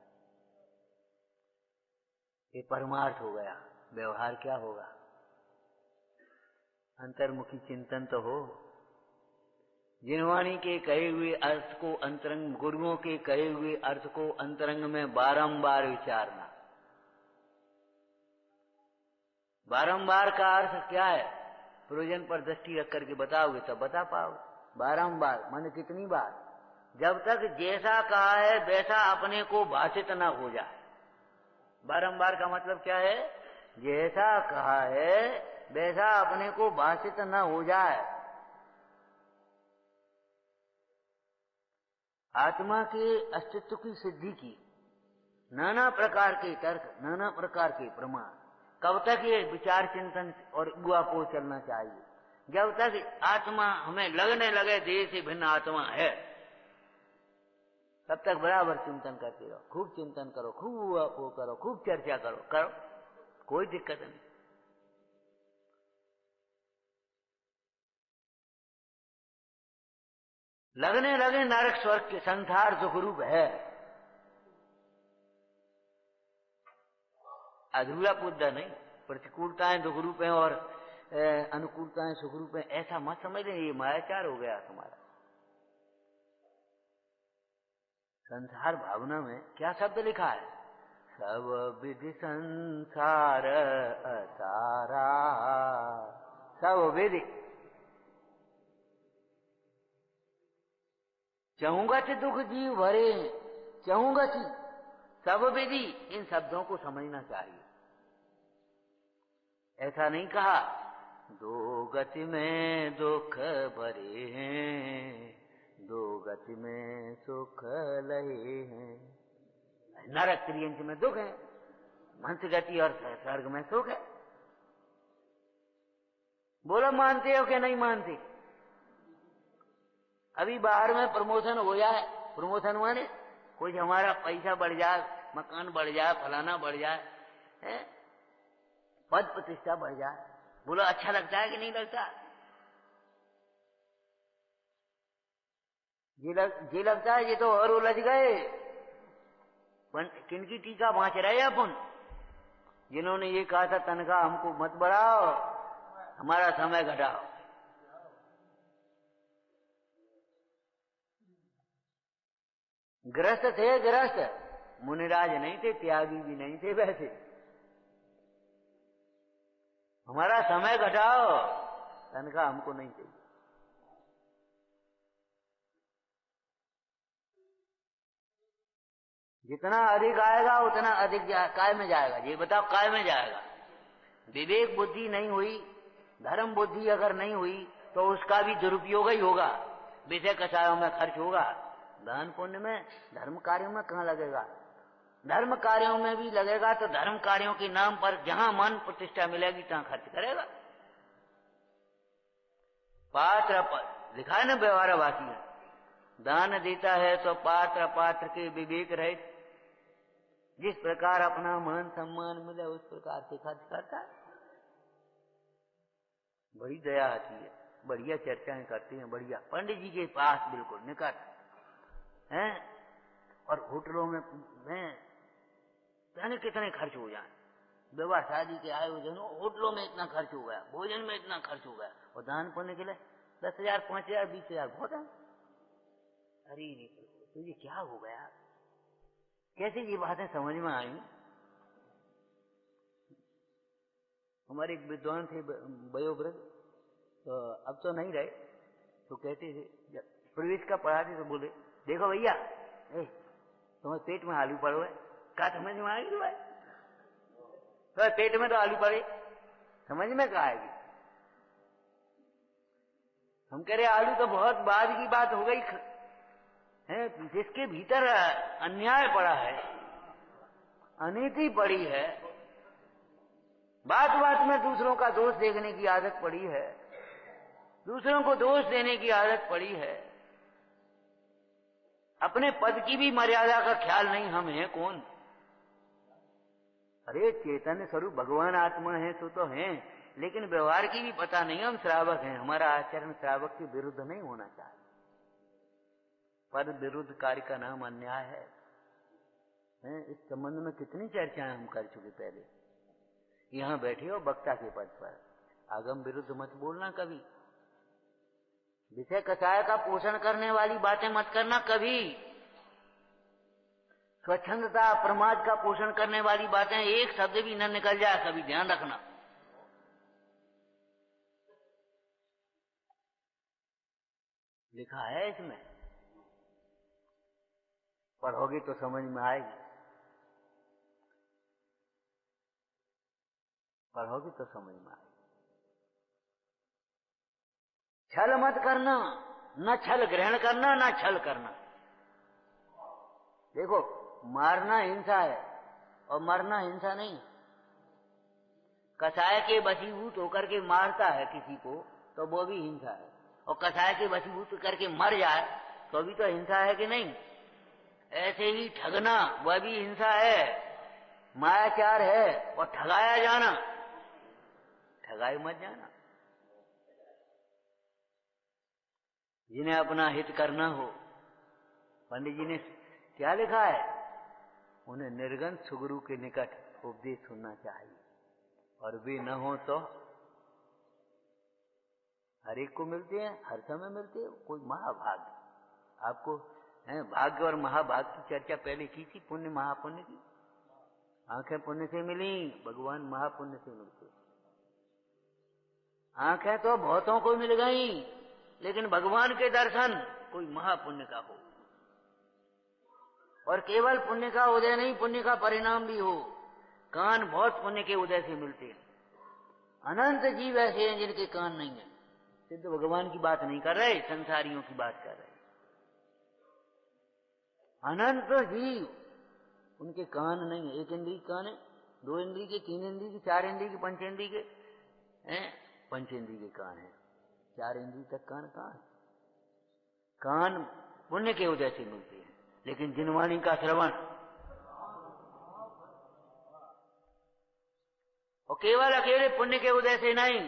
ये परमार्थ हो गया। व्यवहार क्या होगा? अंतर्मुखी चिंतन तो हो। जिनवाणी के कहे हुए अर्थ को अंतरंग, गुरुओं के कहे हुए अर्थ को अंतरंग में बारंबार विचारना। बारंबार का अर्थ क्या है? प्रयोजन पर दृष्टि रख करके बताओगे तब बता पाओगे। बारंबार माने कितनी बार? जब तक जैसा कहा है वैसा अपने को भाषित न हो जाए। बारंबार का मतलब क्या है? जैसा कहा है वैसा अपने को भाषित न हो जाए। आत्मा के अस्तित्व की सिद्धि की नाना प्रकार के तर्क, नाना प्रकार के प्रमाण, कब तक ये विचार चिंतन और उगापो चलना चाहिए? जब तक आत्मा हमें लगने लगे देह से भिन्न आत्मा है, तब तक बराबर चिंतन करते रहो। खूब चिंतन करो, खूब उगापो करो, खूब चर्चा करो, कोई दिक्कत नहीं। लगने लगे नरक स्वर्ग के संसार सुख रूप है, अधूरा मुद्दा नहीं। प्रतिकूलताएं दुख रूप है और अनुकूलताएं सुख रूप है, ऐसा मत समझ लें, ये मायाचार हो गया तुम्हारा। संसार भावना में क्या शब्द लिखा है? सब विधि संसार असारा। सब विधि चहूंगत दुख जीव भरे हैं, चहूंगत सब विधि, इन शब्दों को समझना चाहिए। ऐसा नहीं कहा दो गति में दुख भरे हैं, दो गति में सुख लहे हैं। नरक त्रियंच में दुख है, मंच गति और स्वर्ग में सुख है। बोलो मानते हो कि नहीं मानते? अभी बाहर में प्रमोशन हो जाए, प्रमोशन माने कुछ हमारा पैसा बढ़ जाए, मकान बढ़ जाए, फलाना बढ़ जाए, पद प्रतिष्ठा बढ़ जाए, बोलो अच्छा लगता है कि नहीं लगता? ये लगता है ये तो और उलझ गए। किनकी टीका बांच रहे अपन, जिन्होंने ये कहा था तनख्वाह हमको मत बढ़ाओ, हमारा समय घटाओ। गृहस्थ थे, गृहस्थ, मुनिराज नहीं थे, त्यागी भी नहीं थे। वैसे हमारा समय घटाओ, तनख्वाह हमको नहीं चाहिए। जितना अधिक आएगा उतना अधिक काय में जाएगा? ये बताओ, काय में जाएगा? विवेक बुद्धि नहीं हुई, धर्म बुद्धि अगर नहीं हुई तो उसका भी दुरुपयोग ही होगा, विषय कषायों में खर्च होगा। दान पुण्य में, धर्म कार्यों में कहाँ लगेगा? धर्म कार्यों में भी लगेगा तो धर्म कार्यों के नाम पर जहां मान प्रतिष्ठा मिलेगी तहां खर्च करेगा। पात्र पर लिखा है ना व्यवहार वाक्य में, दान देता है तो पात्र पात्र के विवेक रहित, जिस प्रकार अपना मान सम्मान मिले उस प्रकार से खर्च करता है। बड़ी दया आती है, बढ़िया चर्चाएं करते हैं, बढ़िया। पंडित जी के पास बिल्कुल निकट हैं, और होटलों में जाने कितने खर्च हो जाए। विवाह शादी के आयोजन होटलों में इतना खर्च हो गया, भोजन में इतना खर्च हो गया, और दान पुण्य के लिए 10,000, 5,000, 20,000 बहुत है। अरे तो ये क्या हो गया? कैसे ये बातें समझ में आई? हमारे एक विद्वान थे वयोवृद्ध, तो अब तो नहीं रहे, तो कहते थे प्रवेश का पढ़ाते तो बोले, देखो भैया, तुम्हारे पेट में आलू पड़ो है, क्या समझ में आएगी? तो पेट में तो आलू पड़े, समझ में क्या आएगी? हम कह रहे आलू तो बहुत बाद की बात हो गई है, जिसके भीतर अन्याय पड़ा है, अनीति पड़ी है, बात बात में दूसरों का दोष देखने की आदत पड़ी है, दूसरों को दोष देने की आदत पड़ी है, अपने पद की भी मर्यादा का ख्याल नहीं। हम हैं कौन? अरे चैतन्य स्वरूप भगवान आत्मा है तो हैं, लेकिन व्यवहार की भी पता नहीं। हम श्रावक हैं, हमारा आचरण श्रावक के विरुद्ध नहीं होना चाहिए। पद विरुद्ध कार्य का नाम अन्याय है। इस संबंध में कितनी चर्चाएं हम कर चुके पहले। यहां बैठे हो वक्ता के पद पर, आगम विरुद्ध मत बोलना कभी, विषय कषाय का पोषण करने वाली बातें मत करना कभी, स्वच्छंदता प्रमाद का पोषण करने वाली बातें एक शब्द भी न निकल जाए, कभी ध्यान रखना। लिखा है इसमें, पढ़ोगे तो समझ में आएगी, पढ़ोगे तो समझ में आएगी। छल मत करना, न छल ग्रहण करना, न छल करना। देखो, मारना हिंसा है और मरना हिंसा नहीं। कसाय के वशीभूत होकर के मारता है किसी को तो वो भी हिंसा है, और कसाय के वशीभूत करके मर जाए तो भी तो हिंसा है कि नहीं? ऐसे ही ठगना वह भी हिंसा है, मायाचार है, और ठगाया जाना, ठगाए मत जाना। जिन्हें अपना हित करना हो, पंडित जी ने क्या लिखा है, उन्हें निर्गन सुगुरु के निकट उपदेश सुनना चाहिए, और वे न हो तो हर एक को मिलते हैं, हर समय मिलते हैं। कोई महाभाग्य आपको है, भाग्य और महाभाग्य की चर्चा पहले की थी, पुण्य महापुण्य की। आंखें पुण्य से मिली, भगवान महापुण्य से मिलते। आंखें तो बहुतों को मिल गई, लेकिन भगवान के दर्शन कोई महापुण्य का हो। और केवल पुण्य का उदय नहीं, पुण्य का परिणाम भी हो। कान बहुत पुण्य के उदय से मिलते हैं। अनंत जीव ऐसे हैं जिनके कान नहीं है। सिद्ध भगवान की बात नहीं कर रहे, संसारियों की बात कर रहे। अनंत जीव, उनके कान नहीं है। एक इंद्री कान है, 2 इंद्री के, 3 इंद्री के, 4 इंद्री के, 5 इंद्री के, 5 इंद्री के कान है। 4 इंद्री तक कान कहाँ है? कान पुण्य के उदय से मिलते हैं। लेकिन जिनवाणी का श्रवण, और केवल अकेले पुण्य के उदय से नहीं,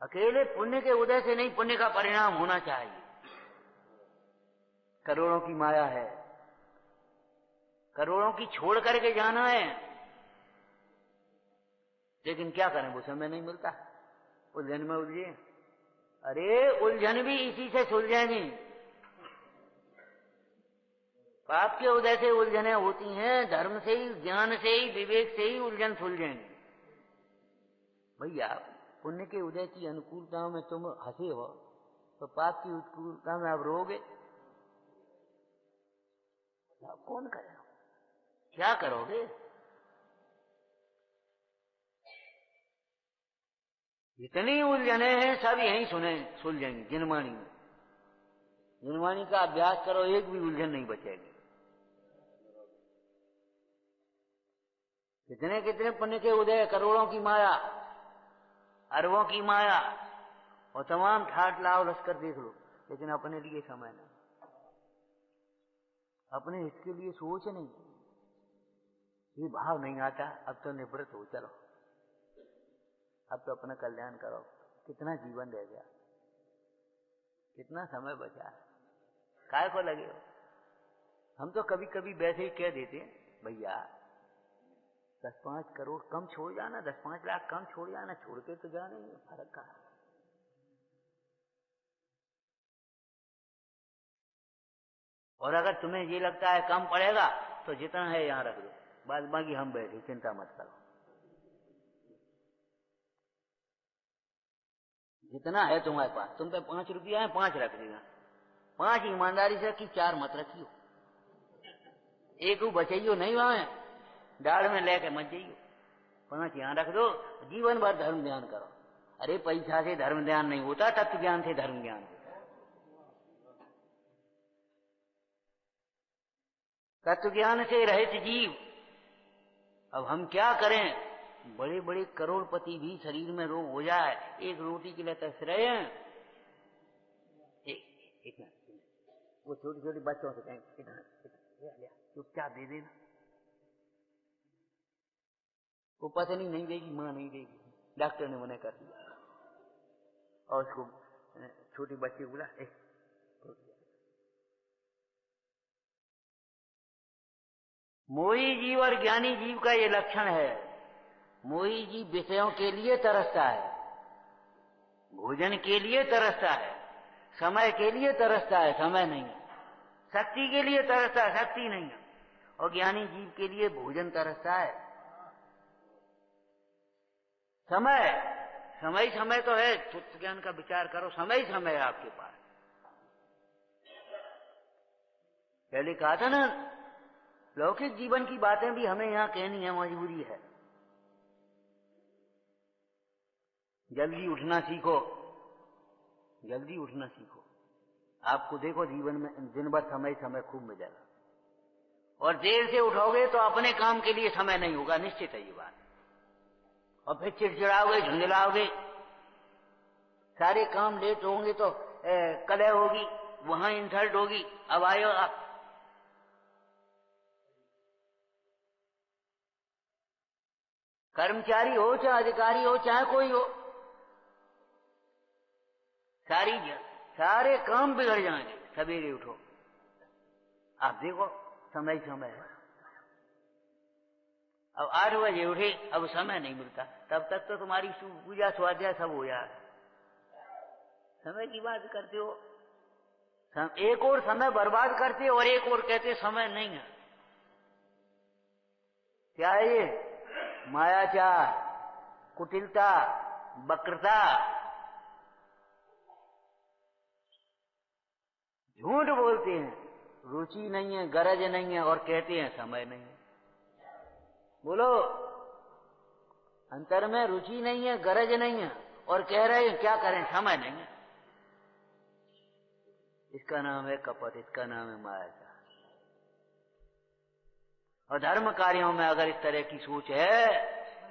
अकेले पुण्य के उदय से नहीं, पुण्य का परिणाम होना चाहिए। करोड़ों की माया है, करोड़ों की छोड़ करके जाना है, लेकिन क्या करें, वो समय नहीं मिलता, उलझन में उलझे। अरे उलझन भी इसी से सुलझेंगी। पाप के उदय से उलझने होती हैं, धर्म से ही, ज्ञान से ही, विवेक से ही उलझन सुलझेंगी। भैया पुण्य के उदय की अनुकूलताओं में तुम हंसे हो, तो पाप की अनुकूलता में आप रोगे, कौन करेगा? क्या करोगे? जितनी उलझने हैं सब यहीं सुलझेंगी जिनवाणी में। जिनवाणी का अभ्यास करो, एक भी उलझन नहीं बचेगी। कितने कितने पुण्य के उदय, करोड़ों की माया, अरबों की माया, और तमाम ठाट लाओ लश्कर देख लो, लेकिन अपने लिए समय नहीं, अपने हित के लिए सोच नहीं, ये भाव नहीं आता। अब तो निवृत्त हो, चलो अब तो अपना कल्याण करो। कितना जीवन रह गया, कितना समय बचा, काय को लगे हो? हम तो कभी कभी वैसे ही कह देते हैं, भैया 10-5 करोड़ कम छोड़ जाना, 10-5 लाख कम छोड़ जाना, छोड़ के तो जाने, फर्क का। और अगर तुम्हें ये लगता है कम पड़ेगा तो जितना है यहां रख दो, बाद बाकी हम बैठे, चिंता मत करो। जितना है तुम्हारे पास, तुम पे 5 रुपया है, 5 रख देगा, 5 ईमानदारी से रखी, 4 मत रखियो। एक बचाइयो नहीं, वहां डाल में लेके मत जाइयो, 5 यहां रख दो, जीवन भर धर्म ध्यान करो। अरे पैसा से धर्म ध्यान नहीं होता, तत्व ज्ञान से धर्म ज्ञान होता है। तत्व ज्ञान से रहित जीव, अब हम क्या करें? बड़े बड़े करोड़पति भी शरीर में रोग हो जाए, एक रोटी के लिए तरस रहे हैं। एक मिनट, वो छोटे छोटे बच्चों से कहें चुपचाप दे देना, वो पत्नी नहीं देगी, मां नहीं देगी, डॉक्टर ने मना कर दिया, और उसको छोटे बच्चे बोला मोही जीव और ज्ञानी जीव का ये लक्षण है। मोही जीव विषयों के लिए तरसता है, भोजन के लिए तरसता है, समय के लिए तरसता है, समय नहीं है, शक्ति के लिए तरसता है, शक्ति नहीं है, और ज्ञानी जीव के लिए भोजन तरसता है, समय। समय समय तो है, तुच्छ ज्ञान का विचार करो, समय समय है आपके पास। पहले कहा था ना, लौकिक जीवन की बातें भी हमें यहां कहनी है, मजबूरी है। जल्दी उठना सीखो, जल्दी उठना सीखो, आपको देखो जीवन में दिन भर समय समय खूब मिलेगा। और देर से उठोगे तो अपने काम के लिए समय नहीं होगा, निश्चित है ये बात। और फिर चिड़चिड़ाओगे, झुंझलाओगे, सारे काम लेट होंगे तो कलह होगी, वहां इंसल्ट होगी, अब आयो आप। कर्मचारी हो चाहे अधिकारी हो चाहे कोई हो, सारे काम बिगड़ जाएंगे। सवेरे उठो, आप देखो समय समय है। अब 8 बजे उठे, अब समय नहीं मिलता, तब तक तो तुम्हारी पूजा स्वाध्याय सब हो जाए। समय की बात करते हो, एक और समय बर्बाद करते और एक और कहते समय नहीं है। क्या है ये? मायाचार, कुटिलता, वक्रता, झूठ बोलते हैं, रुचि नहीं है, गरज नहीं है, और कहते हैं समय नहीं है। बोलो, अंतर में रुचि नहीं है, गरज नहीं है, और कह रहे हैं क्या करें, समय नहीं है। इसका नाम है कपट, इसका नाम है माया। और धर्म कार्यों में अगर इस तरह की सोच है,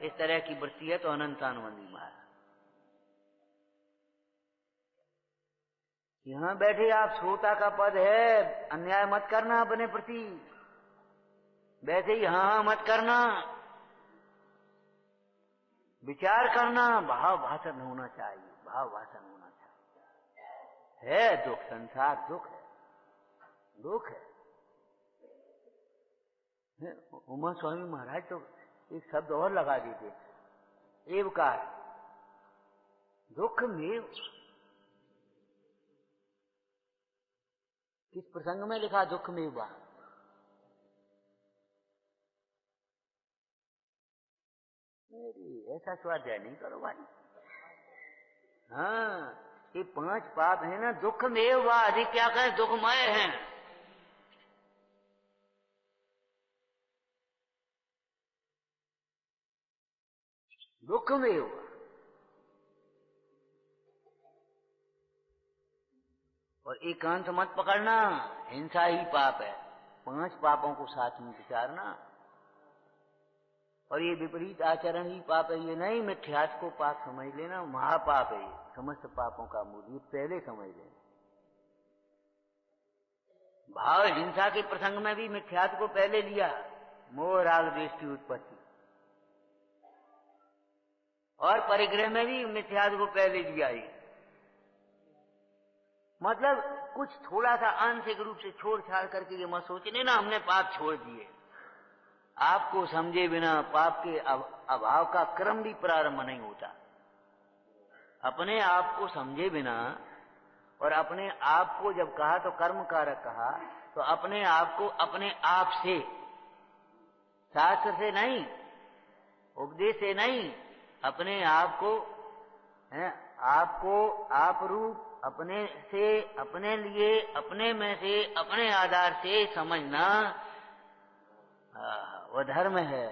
इस तरह की वृत्ति है, तो अनंतानुबंधी माया। यहां बैठे आप, श्रोता का पद है, अन्याय मत करना अपने प्रति, वैसे ही हाँ मत करना, विचार करना, भाव भाषण होना चाहिए, भाव भाषण होना चाहिए। है दुख, संसार दुख है, दुख है। उमा स्वामी महाराज तो एक शब्द और लगा देते, एवकार, दुख में। किस प्रसंग में लिखा दुख में बा? ऐसा स्वाध्याय नहीं करो भाई। हाँ, ये 5 पाप है ना, दुख में बा, अधिक क्या कहें, दुखमय है। दुख में हुआ। और एकांत मत पकड़ना, हिंसा ही पाप है। 5 पापों को साथ में विचारना। और ये विपरीत आचरण ही पाप है, ये नहीं मिथ्यात्व को पाप समझ लेना, महापाप है ये, समस्त पापों का मूल, ये पहले समझ लेना। भाव हिंसा के प्रसंग में भी मिथ्यात्व को पहले लिया, मोह राग द्वेष की उत्पत्ति, और परिग्रह में भी मिथ्यात्व को पहले लिया ही। मतलब कुछ थोड़ा सा आंशिक रूप से छोड़ छाड़ करके ये मत सोचने ना हमने पाप छोड़ दिए। आपको समझे बिना पाप के अभाव का क्रम भी प्रारंभ नहीं होता। अपने आप को समझे बिना, और अपने आप को जब कहा तो कर्म कारक कहा, तो अपने आप को अपने आप से, शास्त्र से नहीं, उपदेश से नहीं, अपने आप को है, आपको आप रूप अपने से, अपने लिए, अपने में से, अपने आधार से समझना, वो धर्म है।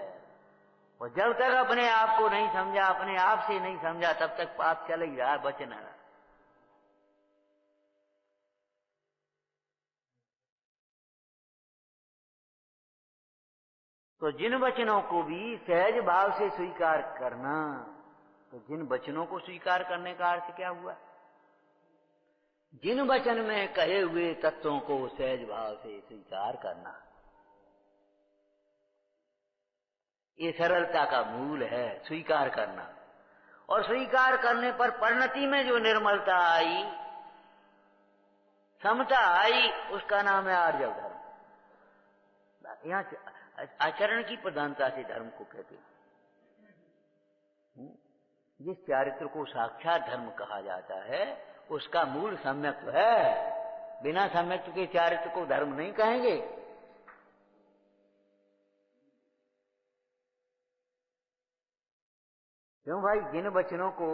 और जब तक अपने आप को नहीं समझा, अपने आप से नहीं समझा, तब तक पाप चल ही रहा, बच न रहा। तो जिन वचनों को भी सहज भाव से स्वीकार करना, तो जिन वचनों को स्वीकार करने का अर्थ क्या हुआ? जिन वचन में कहे हुए तत्वों को सहज भाव से स्वीकार करना, ये सरलता का मूल है, स्वीकार करना। और स्वीकार करने पर परिणति में जो निर्मलता आई, समता आई, उसका नाम है आर्जव धर्म। यहाँ आचरण की प्रधानता से धर्म को कहते हैं। जिस चारित्र को साक्षात धर्म कहा जाता है, उसका मूल सम्यक्त्व है। बिना सम्यक्त्व के चारित्र को धर्म नहीं कहेंगे। क्यों भाई? जिन वचनों को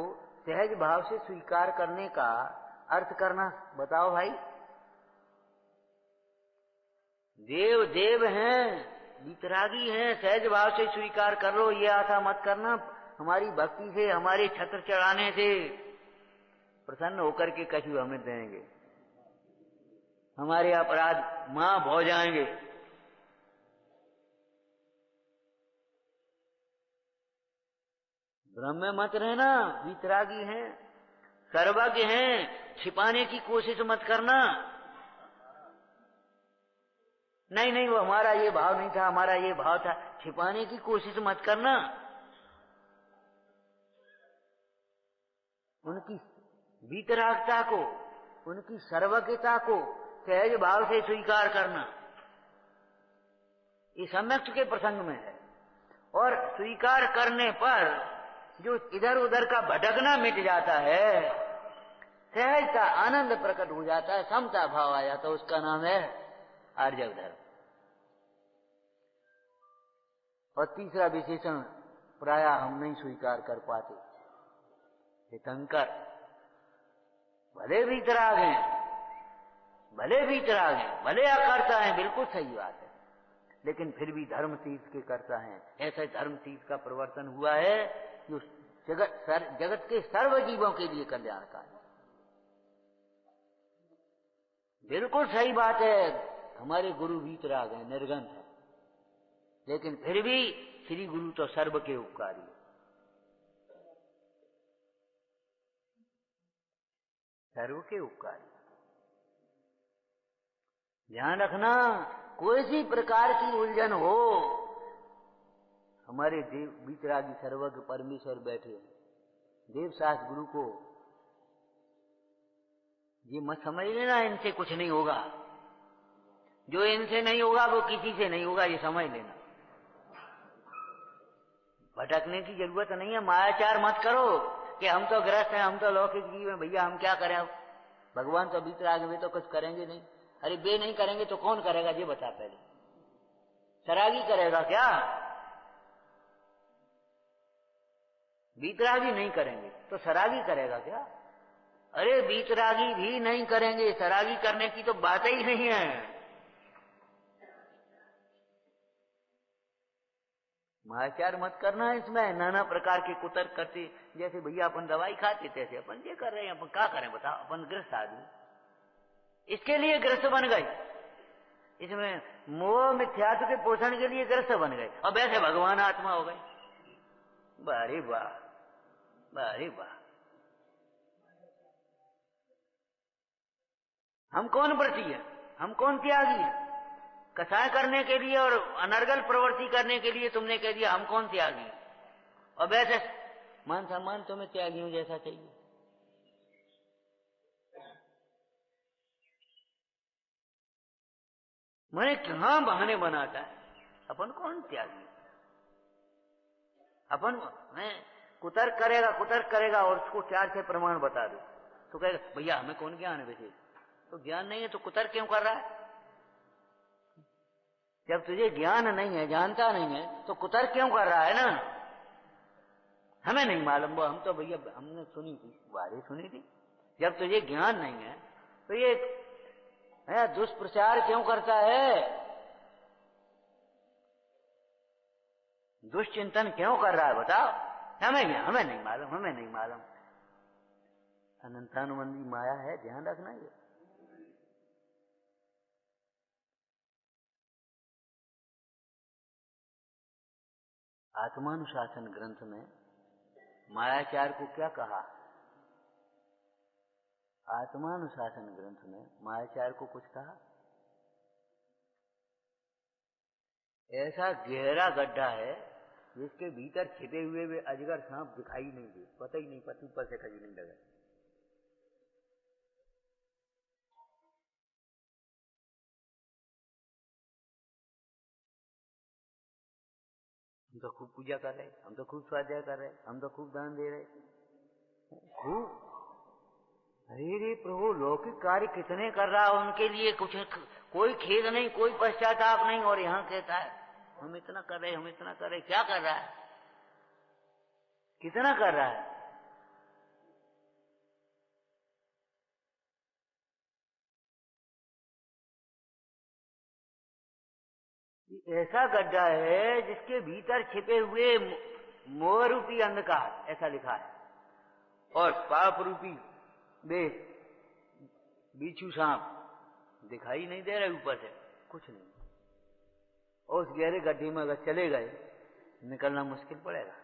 सहज भाव से स्वीकार करने का अर्थ करना बताओ भाई। देव देव हैं, वितरागी हैं, सहज भाव से स्वीकार कर लो। ये आशा मत करना हमारी भक्ति से, हमारे छत्र चढ़ाने से प्रसन्न होकर के कछु हमें देंगे, हमारे अपराध माफ हो जाएंगे। भ्रम में मत रहना। वितरागी हैं, सर्वज्ञ हैं, छिपाने की कोशिश मत करना। नहीं नहीं, वो हमारा ये भाव नहीं था, हमारा ये भाव था, छिपाने की कोशिश मत करना। उनकी वितरागता को, उनकी सर्वज्ञता को सहज भाव से स्वीकार करना, ये सम्यक्त्व के प्रसंग में है। और स्वीकार करने पर जो इधर उधर का भटकना मिट जाता है, सहजता आनंद प्रकट हो जाता है, समता भाव आ जाता है, उसका नाम है आर्जव धर्म। और तीसरा विशेषण प्रायः हम नहीं स्वीकार कर पाते, तीर्थंकर भले वितराग हैं, भले वीतराग हैं, भले अकर्ता हैं, बिल्कुल सही बात है, लेकिन फिर भी धर्म तीर्थ के कर्ता हैं। ऐसे धर्म तीर्थ का प्रवर्तन हुआ है जो जगत के सर्व जीवों के लिए कल्याणकारी। बिल्कुल सही बात है, हमारे गुरु वीतराग हैं, निर्गंथ है, लेकिन फिर भी श्री गुरु तो सर्व के उपकारी है, सर्व के उपकारी। ध्यान रखना, कोई सी प्रकार की उलझन हो, हमारे देव वीतरागी सर्वज्ञ परमेश्वर बैठे हैं। देवशास्त्र गुरु को ये मत समझ लेना इनसे कुछ नहीं होगा, जो इनसे नहीं होगा वो किसी से नहीं होगा, ये समझ लेना। भटकने की जरूरत नहीं है, मायाचार मत करो कि हम तो ग्रस्त हैं, हम तो लौकिक जीव हैं, भैया हम क्या करें, भगवान तो वीतराग वे तो कुछ करेंगे नहीं। अरे वे नहीं करेंगे तो कौन करेगा ये बता पहले, सरागी करेगा क्या? वीतरागी नहीं करेंगे तो सरागी करेगा क्या? अरे वीतरागी भी नहीं करेंगे, सरागी करने की तो बात ही नहीं है। मायाचार मत करना इसमें, नाना प्रकार के कुतर्क करते, जैसे भैया अपन दवाई खाते तैसे अपन ये कर रहे हैं, अपन क्या करें बताओ, अपन ग्रस्त आदमी इसके लिए ग्रस्त बन गए, इसमें मोह मिथ्यात्व के पोषण के लिए ग्रस्त बन गए, और वैसे भगवान आत्मा हो गए। बारे वाह, बारे वाह। हम कौन व्रती है, हम कौन त्यागी है? कसाय करने के लिए और अनर्गल प्रवृत्ति करने के लिए तुमने कह दिया हम कौन त्यागी है, और वैसे मान सम्मान तुम्हें त्यागियों जैसा चाहिए। मैंने कहां बहाने बनाता है, अपन कौन त्यागी, अपन कुतर्क करेगा और उसको 4-6 प्रमाण बता दो तो कहेगा भैया हमें कौन ज्ञान है, वैसे तो ज्ञान नहीं है तो कुतर्क क्यों कर रहा है? जब तुझे ज्ञान नहीं है, जानता नहीं है, तो कुतर्क क्यों कर रहा है ना? हमें नहीं मालूम, वो हम तो भैया हमने सुनी थी, बातें सुनी थी। जब तुझे ज्ञान नहीं है तो ये दुष्प्रचार क्यों करता है, दुष्चिंतन क्यों कर रहा है बताओ? हमें नहीं मालूम, हमें नहीं मालूम। अनंतानुबंधी माया है, ध्यान रखना। ये आत्मानुशासन ग्रंथ में मायाचार को क्या कहा? आत्मानुशासन ग्रंथ में मायाचार को कुछ कहा? ऐसा गहरा गड्ढा है जिसके भीतर छिपे हुए वे अजगर सांप दिखाई नहीं दे, पता ही नहीं, पति पर से कभी नहीं लगा। हम तो खूब पूजा कर रहे, हम तो खूब स्वाध्याय कर रहे, हम तो खूब दान दे रहे, खूब। अरे प्रभु लौकिक कार्य कितने कर रहा है, उनके लिए कुछ कोई खेद नहीं, कोई पश्चाताप नहीं, और यहाँ कहता है हम इतना कर रहे, हम इतना कर रहे। क्या कर रहा है, कितना कर रहा है? ऐसा गड्ढा है जिसके भीतर छिपे हुए मोह रूपी अंधकार, ऐसा लिखा है, और पाप रूपी वे बिच्छू सांप दिखाई नहीं दे रहे ऊपर से, कुछ नहीं। और उस गहरे गड्ढे में अगर चले गए निकलना मुश्किल पड़ेगा।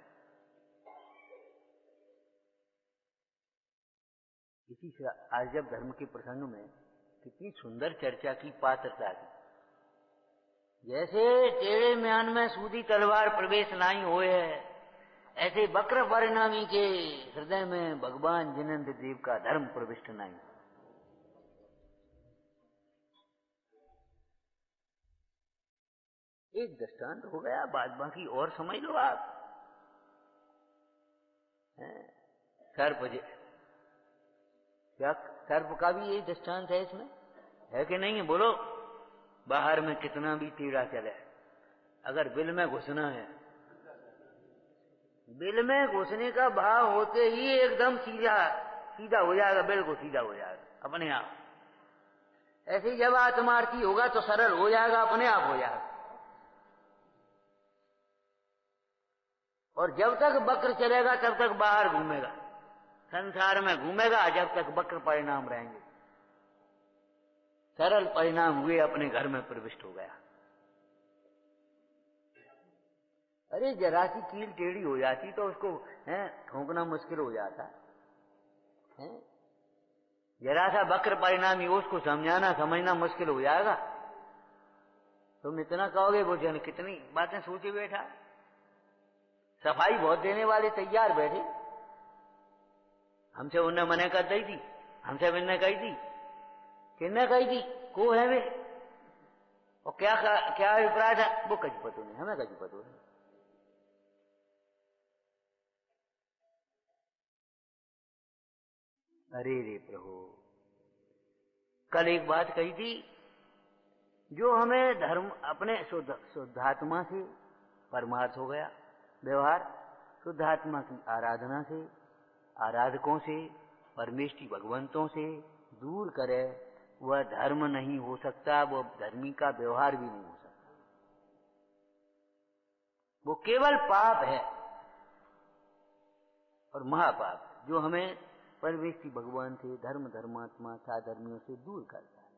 इसी से आर्जव धर्म के प्रसंग में कितनी सुंदर चर्चा की, पात्रता की। जैसे टेढ़े म्यान में सूदी तलवार प्रवेश नहीं होए है, ऐसे वक्र परिणामी के हृदय में भगवान जिनेंद्र देव का धर्म प्रविष्ट नहीं। एक दृष्टांत हो गया, बाद बाकी और समझ लो आप। सर्प, क्या सर्प का भी यही दृष्टांत है इसमें, है कि नहीं है? बोलो। बाहर में कितना भी टीड़ा चले, अगर बिल में घुसना है, बिल में घुसने का भाव होते ही एकदम सीधा हो जाएगा, बिल्कुल सीधा हो जाएगा अपने आप। ऐसे ही जब आत्मार्थी होगा तो सरल हो जाएगा, अपने आप हो जाएगा। और जब तक वक्र चलेगा तब तक बाहर घूमेगा, संसार में घूमेगा, जब तक वक्र परिणाम रहेंगे। सरल परिणाम हुए, अपने घर में प्रविष्ट हो गया। अरे जरा सी कील टेढ़ी हो जाती तो उसको ठोकना मुश्किल हो जाता है। जरा सा वक्र परिणामी हो, उसको समझाना समझना मुश्किल हो जाएगा। तुम इतना कहोगे, वो जन कितनी बातें सोचे बैठा। सफाई बहुत देने वाले तैयार बैठे, हमसे उन्हें मना कर दी थी, हमसे मैंने कही थी, किन्ने कही थी, को है वे, और क्या क्या अभिप्राय था, वो कहीं पता नहीं, हमें कहीं पता नहीं। अरे रे प्रभु, कल एक बात कही थी, जो हमें धर्म अपने शुद्धात्मा से परमार्थ हो गया व्यवहार, शुद्धात्मा की आराधना से, आराधकों से, परमेष्टि भगवंतों से दूर करे, वह धर्म नहीं हो सकता, वह धर्मी का व्यवहार भी नहीं हो सकता। वो केवल पाप है और महापाप, जो हमें परमेष्टि भगवान से, धर्म धर्मात्मा साधर्मियों से दूर करता है।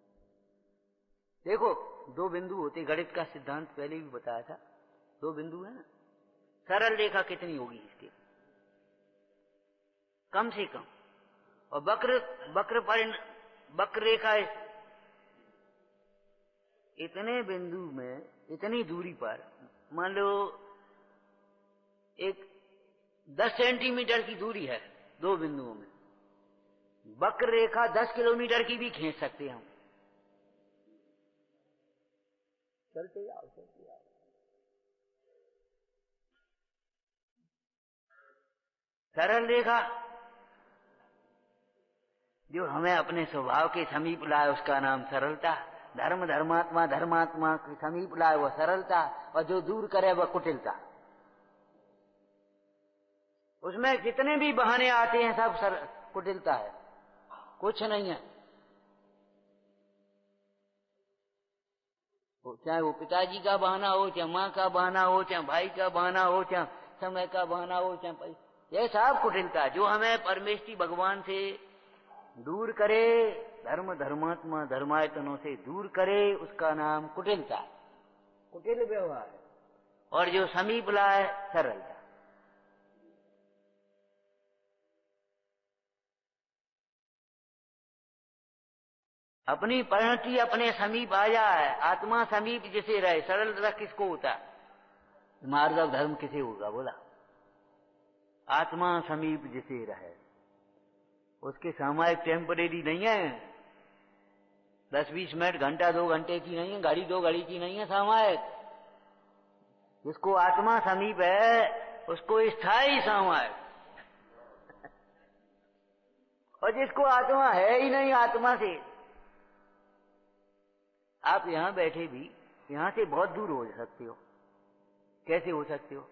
देखो, दो बिंदु होते, गणित का सिद्धांत पहले भी बताया था, दो बिंदु है ना। सरल रेखा कितनी होगी इसके, कम से कम, और वक्र रेखा इतने बिंदु में, इतनी दूरी पर, मान लो एक 10 सेंटीमीटर की दूरी है दो बिंदुओं में, वक्र रेखा 10 किलोमीटर की भी खींच सकते हैं हम। चलते जाओ चलते जाओ। सरल रेखा जो हमें अपने स्वभाव के समीप लाए, उसका नाम सरलता। धर्म धर्मात्मा धर्मात्मा के समीप लाए, वह सरलता, और जो दूर करे वह कुटिलता। उसमें जितने भी बहाने आते हैं सब कुटिलता है, कुछ नहीं है। चाहे वो पिताजी का बहाना हो, चाहे माँ का बहाना हो, चाहे भाई का बहाना हो, चाहे समय का बहाना हो, चाहे ये सब कुटिलता, जो हमें परमेष्टि भगवान से दूर करे, धर्म धर्मात्मा धर्मायतनों से दूर करे, उसका नाम कुटिलता, कुटिल व्यवहार है। और जो समीप लाए, सरलता। अपनी परिणति अपने समीप आ जाए, आत्मा समीप जिसे रहे, सरलता किसको होता है? मार्ग धर्म किसे होगा बोला? आत्मा समीप जिसे रहे, उसके सामायिक टेम्परेरी नहीं है, 10-20 मिनट, घंटा 2 घंटे की नहीं है, घड़ी 2 घड़ी की नहीं है सामायिक। जिसको आत्मा समीप है उसको स्थायी सामायिक, और जिसको आत्मा है ही नहीं, आत्मा से आप यहां बैठे भी यहां से बहुत दूर हो सकते हो। कैसे हो सकते हो?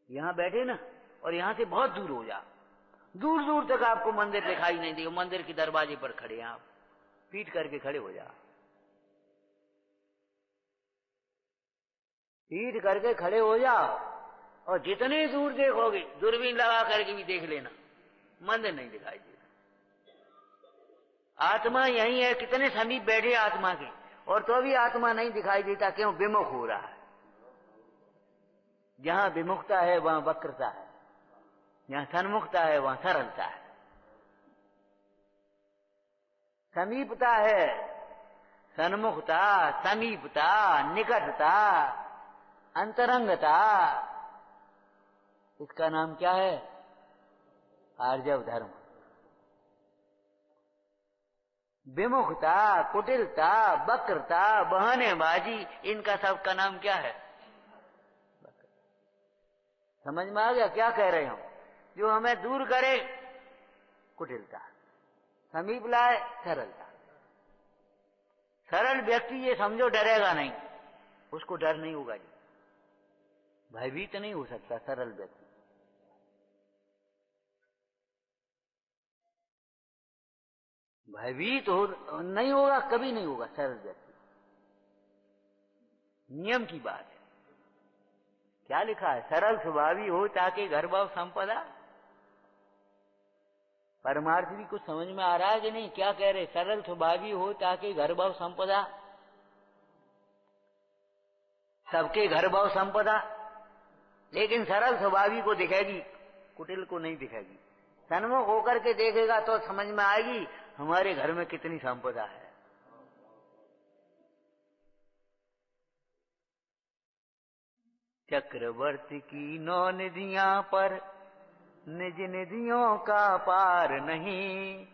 यहां बैठे ना, और यहां से बहुत दूर हो जाओ, दूर दूर तक आपको मंदिर दिखाई नहीं देगा, मंदिर के दरवाजे पर खड़े हैं आप, पीट करके खड़े हो जाओ, पीट करके खड़े हो जाओ, और जितनी दूर देखोगे, दूरबीन लगा करके भी देख लेना, मंदिर नहीं दिखाई देगा। आत्मा यही है, कितने समीप बैठे आत्मा के, और तो भी आत्मा नहीं दिखाई देता। क्यों? विमुख हो रहा है। जहां विमुखता है वहां वक्रता है, जहां सन्मुखता है वहां सरलता है। समीपता है, सन्मुखता, समीपता, निकटता, अंतरंगता, इसका नाम क्या है? आर्जव धर्म। विमुखता, कुटिलता, वक्रता, बहानेबाजी, इनका सबका नाम क्या है? समझ में आ गया क्या कह रहे हो? जो हमें दूर करे, कुटिलता, समीप लाए, सरलता। सरल व्यक्ति ये समझो डरेगा नहीं, उसको डर नहीं होगा जी, भयभीत नहीं हो सकता सरल व्यक्ति। भयभीत हो नहीं होगा, कभी नहीं होगा सरल व्यक्ति। नियम की बात है। क्या लिखा है? सरल स्वभावी हो ताकि घर भाव संपदा। परमार्थ भी कुछ समझ में आ रहा है कि नहीं? क्या कह रहे? सरल स्वभावी हो ताकि घर भाव संपदा, सबके घर भाव संपदा। लेकिन सरल स्वभावी को दिखेगी, कुटिल को नहीं दिखेगी। सन्मुख होकर के देखेगा तो समझ में आएगी हमारे घर में कितनी संपदा है। चक्रवर्ती की 9 निधियां पर निज निधियों का पार नहीं,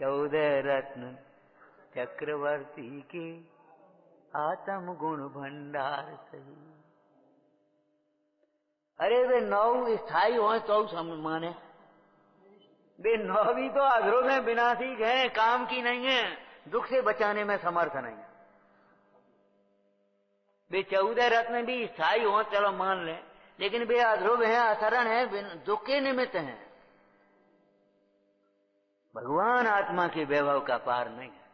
14 रत्न चक्रवर्ती के आत्म गुण भंडार सही। अरे वे 9 स्थायी हो तो माने, वे 9 भी तो अधरों में विनाशिक है, काम की नहीं है, दुख से बचाने में समर्थ नहीं है। वे 14 रत्न भी स्थायी हो चलो मान ले, लेकिन वे अध्रुव हैं, असरण हैं, दुख के निमित्त हैं। भगवान आत्मा के वैभव का पार नहीं है।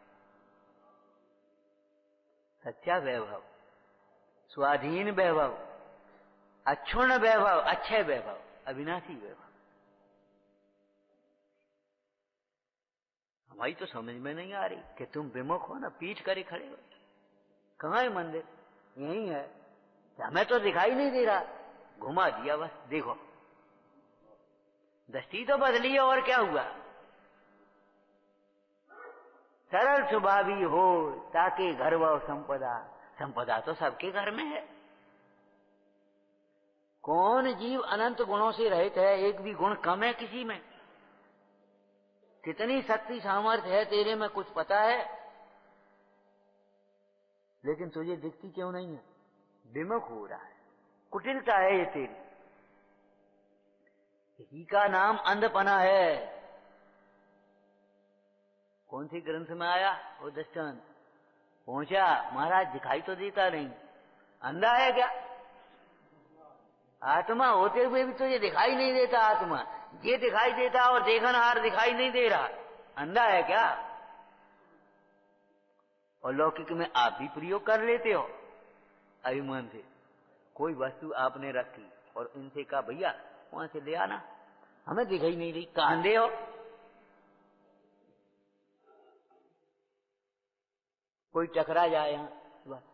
सच्चा वैभव, स्वाधीन वैभव, अक्षुण्ण वैभव, अक्षय वैभव, अविनाशी वैभव हमारी तो समझ में नहीं आ रही कि तुम विमुख हो ना, पीठ करे खड़े हो। कहाँ है मंदिर? यही है। हमें तो दिखाई नहीं दे रहा, घुमा दिया बस। देखो दृष्टि तो बदली है, और क्या हुआ? सरल स्वभावी हो ताकि घर व संपदा। संपदा तो सबके घर में है। कौन जीव अनंत गुणों से रहित है? एक भी गुण कम है किसी में? कितनी शक्ति सामर्थ्य है तेरे में, कुछ पता है? लेकिन तुझे दिखती क्यों नहीं है? विमुख हो रहा है, कुटिलता है ये तेरी। इसी का नाम अंधपना है। कौन सी ग्रंथ में आया वो दृष्टांत? पहुंचा महाराज, दिखाई तो देता नहीं, अंधा है क्या? आत्मा होते हुए भी तो ये दिखाई नहीं देता। आत्मा ये दिखाई देता और देखनहार दिखाई नहीं दे रहा, अंधा है क्या? और लौकिक में आप भी प्रयोग कर लेते हो अभिमान से। कोई वस्तु आपने रखी और इनसे कहा भैया वहां से ले आना, हमें दिखाई नहीं रही, कहां दे हो? कोई टकरा जाए यहाँ,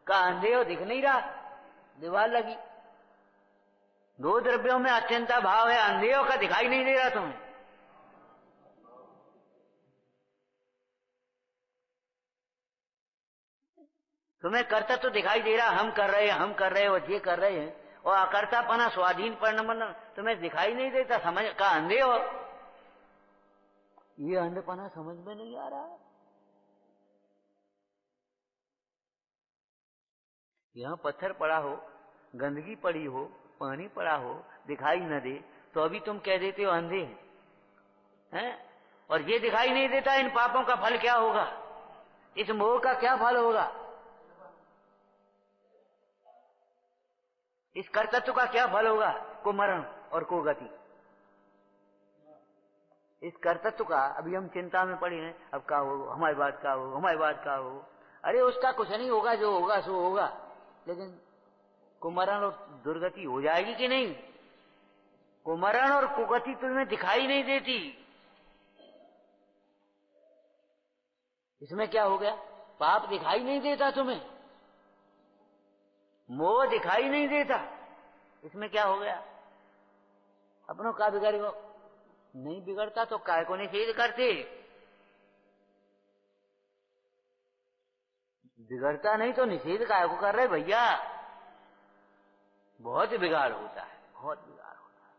कहां दे हो? दिख नहीं रहा, दीवार लगी। 2 द्रव्यों में अत्यंता भाव है, अंधेयों का दिखाई नहीं दे रहा तुम्हें। तुम्हें कर्ता तो दिखाई दे रहा, हम कर रहे हैं, हम कर रहे हैं, और ये कर रहे हैं, और अकर्तापना स्वाधीन परिणाम तुम्हें दिखाई नहीं देता। समझ का अंधे हो? ये अंधपना समझ में नहीं आ रहा। यहां पत्थर पड़ा हो, गंदगी पड़ी हो, पानी पड़ा हो, दिखाई न दे तो अभी तुम कह देते हो अंधे हैं? और ये दिखाई नहीं देता, इन पापों का फल क्या होगा? इस मोह का क्या फल होगा? इस कर्तृत्व का क्या फल होगा? को मरण और को गति। इस कर्तृत्व का अभी हम चिंता में पड़े हैं, अब क्या हो, हमारी बात क्या हो, हमारी बात क्या हो। अरे उसका कुछ नहीं होगा, जो होगा सो होगा, लेकिन कुमरण और दुर्गति हो जाएगी कि नहीं? कुमरण और कुगति तुम्हें दिखाई नहीं देती। इसमें क्या हो गया? पाप दिखाई नहीं देता तुम्हें, मोह दिखाई नहीं देता, इसमें क्या हो गया? अपनों का बिगड़ेगा नहीं, बिगड़ता तो काय को निषेध करते? बिगड़ता नहीं तो निषेध काय को कर रहे भैया? बहुत बिगाड़ होता है, बहुत बिगाड़ होता है।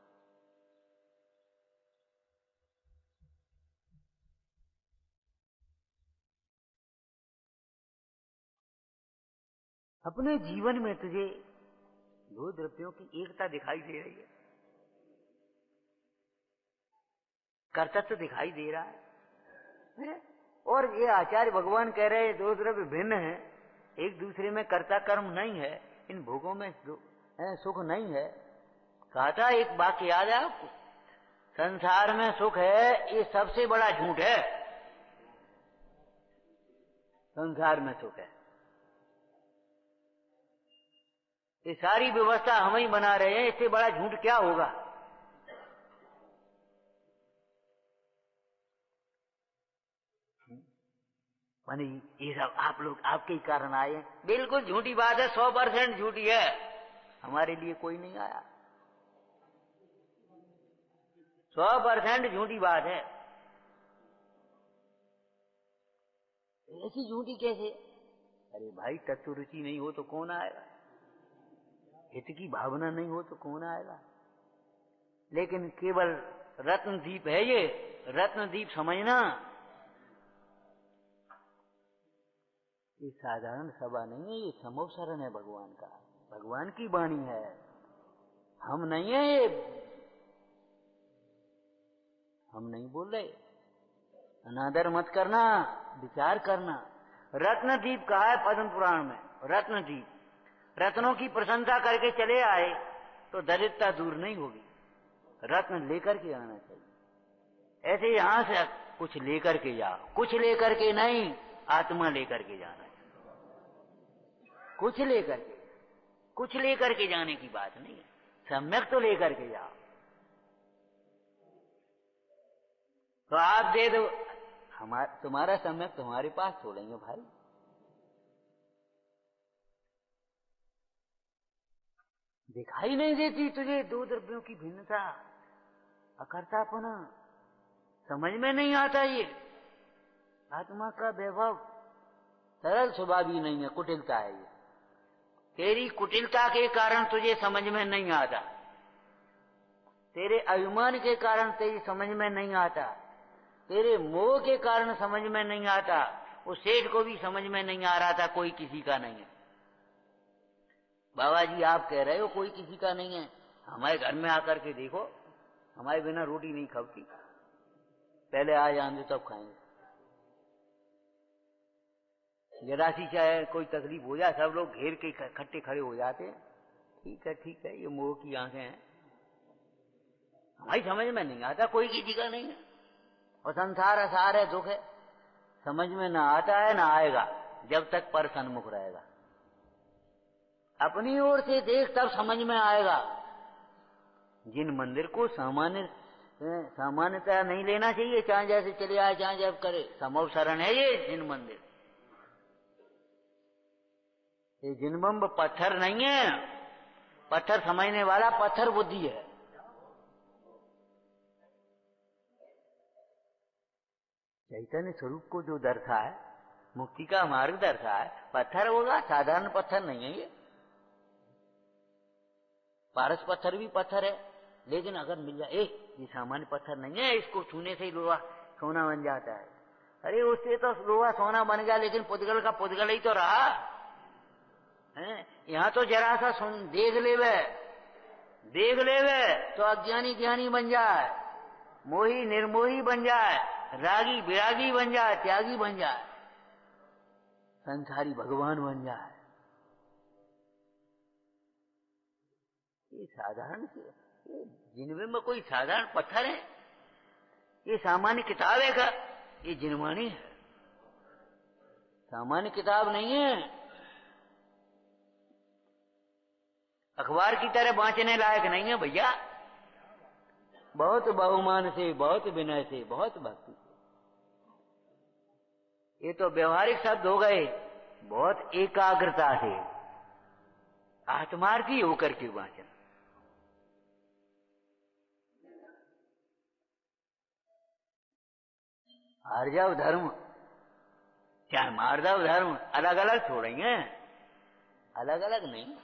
अपने जीवन में तुझे 2 द्रव्यों की एकता दिखाई दे रही है, कर्तव्य दिखाई दे रहा है? और ये आचार्य भगवान कह रहे हैं 2 द्रव्य भिन्न है, एक दूसरे में कर्ता कर्म नहीं है, इन भोगों में सुख नहीं है। कहा था एक वाक्य याद है आपको? संसार में सुख है ये सबसे बड़ा झूठ है। संसार में सुख है। ये सारी व्यवस्था हम ही बना रहे हैं, इससे बड़ा झूठ क्या होगा। माने ये सब आप लोग आपके ही कारण आए हैं। बिल्कुल झूठी बात है, 100% झूठी है। हमारे लिए कोई नहीं आया, 100% झूठी बात है। ऐसी झूठी कैसे? अरे भाई, तत्व रुचि नहीं हो तो कौन आएगा, हित की भावना नहीं हो तो कौन आएगा। लेकिन केवल रत्नदीप है ये, रत्नदीप समझना, ये साधारण सभा नहीं है, ये समवसरण है भगवान का, भगवान की वाणी है, हम नहीं है ये, हम नहीं बोल रहे। अनादर मत करना, विचार करना। रत्नदीप कहा है पद्म पुराण में, रत्नदीप। रत्नों की प्रशंसा करके चले आए तो दरिद्रता दूर नहीं होगी, रत्न लेकर के आना चाहिए। ऐसे यहां से कुछ लेकर के जाओ, कुछ लेकर के नहीं, आत्मा लेकर के जाना चाहिए। कुछ लेकर के, कुछ लेकर के जाने की बात नहीं है, सम्यक तो लेकर के जाओ। तो आप दे दो, तुम्हारा सम्यक तुम्हारे पास छोड़ेंगे भाई। दिखाई नहीं देती तुझे दो द्रव्यों की भिन्नता, अकर्तापना, समझ में नहीं आता। ये आत्मा का वैभव सरल स्वभावी नहीं है, कुटिलता है ये। तेरी कुटिलता के कारण तुझे समझ में नहीं आता, तेरे अभिमान के कारण तेरी समझ में नहीं आता, तेरे मोह के कारण समझ में नहीं आता। उस सेठ को भी समझ में नहीं आ रहा था कोई किसी का नहीं है। बाबा जी आप कह रहे हो कोई किसी का नहीं है, हमारे घर में आकर के देखो, हमारे बिना रोटी नहीं खपती, पहले आ जाने दो तब खाएंगे। जरा सी चाहे कोई तकलीफ हो जाए सब लोग घेर के इकट्ठे खड़े हो जाते हैं। ठीक है ठीक है, ये मोह की आंखें हैं, हमारी समझ में नहीं आता कोई किसी का नहीं है। और संसार असार है, दुख है, समझ में ना आता है ना आएगा जब तक पर सन्मुख रहेगा। अपनी ओर से देख तब समझ में आएगा। जिन मंदिर को सामान्यतः नहीं लेना चाहिए, चाहे जैसे चले आए चाहे जब करे, समवसरण है ये जिन मंदिर। ये जिनबम्ब पत्थर नहीं है, पत्थर समझने वाला पत्थर बुद्धि है। चैतन्य स्वरूप को जो दर्शा है, मुक्ति का मार्ग दर्शा है, पत्थर होगा, साधारण पत्थर नहीं है ये। पारस पत्थर भी पत्थर है, लेकिन अगर मिल जाए, ये सामान्य पत्थर नहीं है, इसको छूने से ही लोहा सोना बन जाता है। अरे उससे तो लोहा सोना बन गया, लेकिन पुद्गल का पुद्गल ही तो रहा है। यहाँ तो जरा सा देख लेवे तो अज्ञानी ज्ञानी बन जाए, मोही निर्मोही बन जाए, रागी विरागी बन जाए, त्यागी बन जाए, संसारी भगवान बन जाए। ये साधारण जिनमें में कोई साधारण पत्थर है, ये सामान्य किताब है का, ये जिनवाणी है, सामान्य किताब नहीं है। अखबार की तरह बांचने लायक नहीं है भैया। बहुत बहुमान से, बहुत विनय से, बहुत भक्ति से। ये तो व्यवहारिक शब्द हो गए, बहुत एकाग्रता से आत्मार्थी होकर के वाचन। आर्जव धर्म चाहे मार्दव धर्म अलग अलग छोड़ेंगे, अलग अलग नहीं,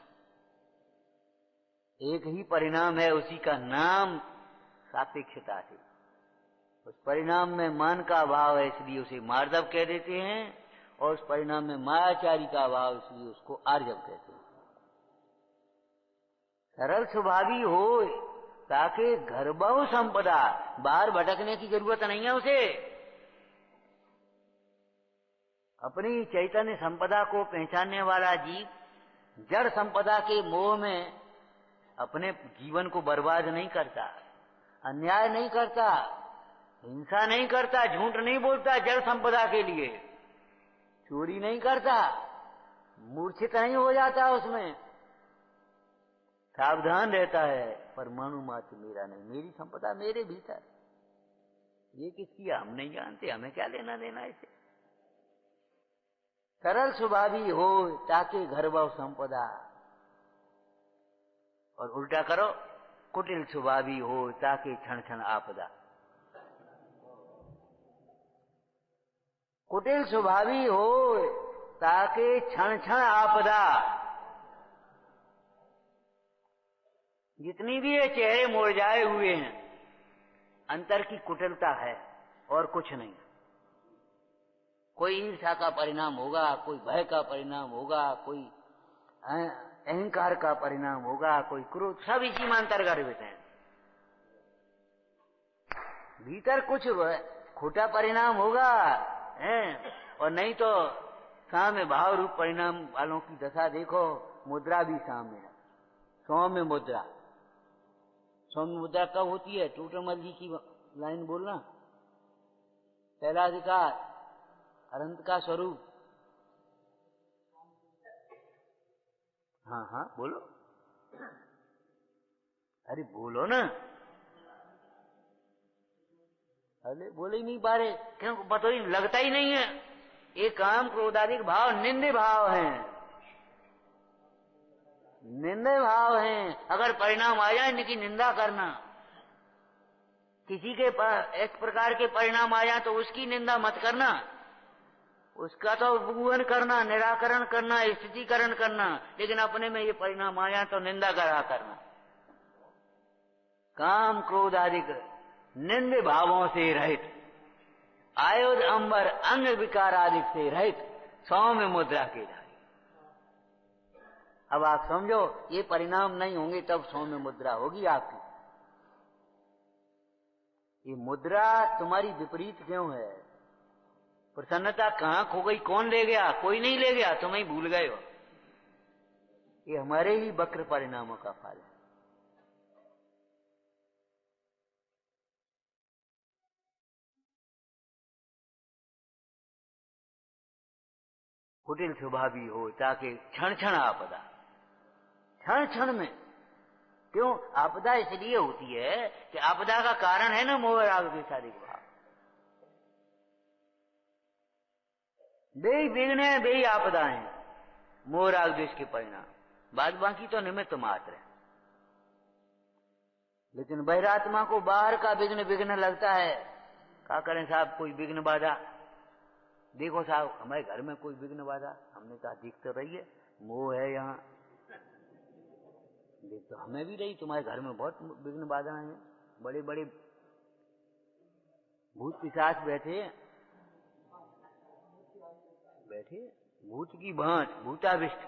एक ही परिणाम है, उसी का नाम सापेक्षता से। उस परिणाम में मान का भाव है इसलिए उसे मार्दव कह देते हैं, और उस परिणाम में मायाचारी का भाव इसलिए उसको आर्जव कहते हैं। सरल स्वभावी हो ताकि घर बहु संपदा, बाहर भटकने की जरूरत नहीं है उसे। अपनी चैतन्य संपदा को पहचानने वाला जीव जड़ संपदा के मोह में अपने जीवन को बर्बाद नहीं करता, अन्याय नहीं करता, हिंसा नहीं करता, झूठ नहीं बोलता जड़ संपदा के लिए। चोरी नहीं करता, मूर्छित नहीं हो जाता, उसमें सावधान रहता है। परमाणु मात्र मेरा नहीं, मेरी संपदा मेरे भीतर, ये किसकी हम नहीं जानते, हमें क्या लेना देना इसे। सरल स्वभावी हो ताकि घर व संपदा, और उल्टा करो, कुटिल स्वभावी हो ताकि क्षण क्षण आपदा। कुटिल स्वभावी हो ताकि क्षण क्षण आपदा। जितनी भी ये चेहरे मुरझाए हुए हैं, अंतर की कुटिलता है और कुछ नहीं। कोई ईर्ष्या का परिणाम होगा, कोई भय का परिणाम होगा, कोई अहंकार का परिणाम होगा, कोई क्रोध, सब इसी में अंतर्गत हैं। भीतर कुछ खोटा परिणाम होगा और नहीं तो साम्य भाव रूप परिणाम वालों की दशा देखो। मुद्रा भी साम्य है, सौम्य मुद्रा। सौम्य मुद्रा कब होती है? टोटरमल जी की लाइन बोलना, पहला अधिकार अनंत का स्वरूप। हाँ हाँ बोलो, अरे बोलो ना, अरे बोले ही नहीं पा रहे, क्यों? पता ही लगता ही नहीं है। ये काम क्रोधाधिक भाव निंदे भाव हैं, निंदे भाव हैं। अगर परिणाम आ जाए इनकी निंदा करना, किसी के एक प्रकार के परिणाम आ जाए तो उसकी निंदा मत करना, उसका तो उपगुहन करना, निराकरण करना, स्थितिकरण करना, लेकिन अपने में ये परिणाम आ जाए तो निंदा करा करना। काम क्रोध आदि निंद भावों से रहित, आयुध अंबर अंग विकार आदि से रहित, सौम्य मुद्रा के धारी। अब आप समझो, ये परिणाम नहीं होंगे तब सौम्य मुद्रा होगी आपकी। ये मुद्रा तुम्हारी विपरीत क्यों है? प्रसन्नता कहां खो गई? कौन ले गया? कोई नहीं ले गया, तुम ही भूल गए हो। ये हमारे ही वक्र परिणामों का फल है। कुटिल स्वभावी हो ताकि क्षण क्षण आपदा, क्षण क्षण में। क्यों आपदा इसलिए होती है कि आपदा का कारण है ना मोह राग द्वेषादि भाव। बेई विघ्न है, बेई आपदाएं, मोह राग द्वेष के परिणाम। बाद बाकी तो निमित्त मात्र है। लेकिन बहिरात्मा को बाहर का विघ्न विघ्न लगता है। क्या करें साहब, कोई विघ्न बाधा, देखो साहब हमारे घर में कोई विघ्न बाधा। हमने कहा दिख तो रही है, मोह है यहाँ, देख तो हमें भी रही, तुम्हारे घर में बहुत विघ्न बाधाएं हैं, बड़े बड़े भूत पिशाच बैठे बैठे, भूत की भांट, भूताविष्ट।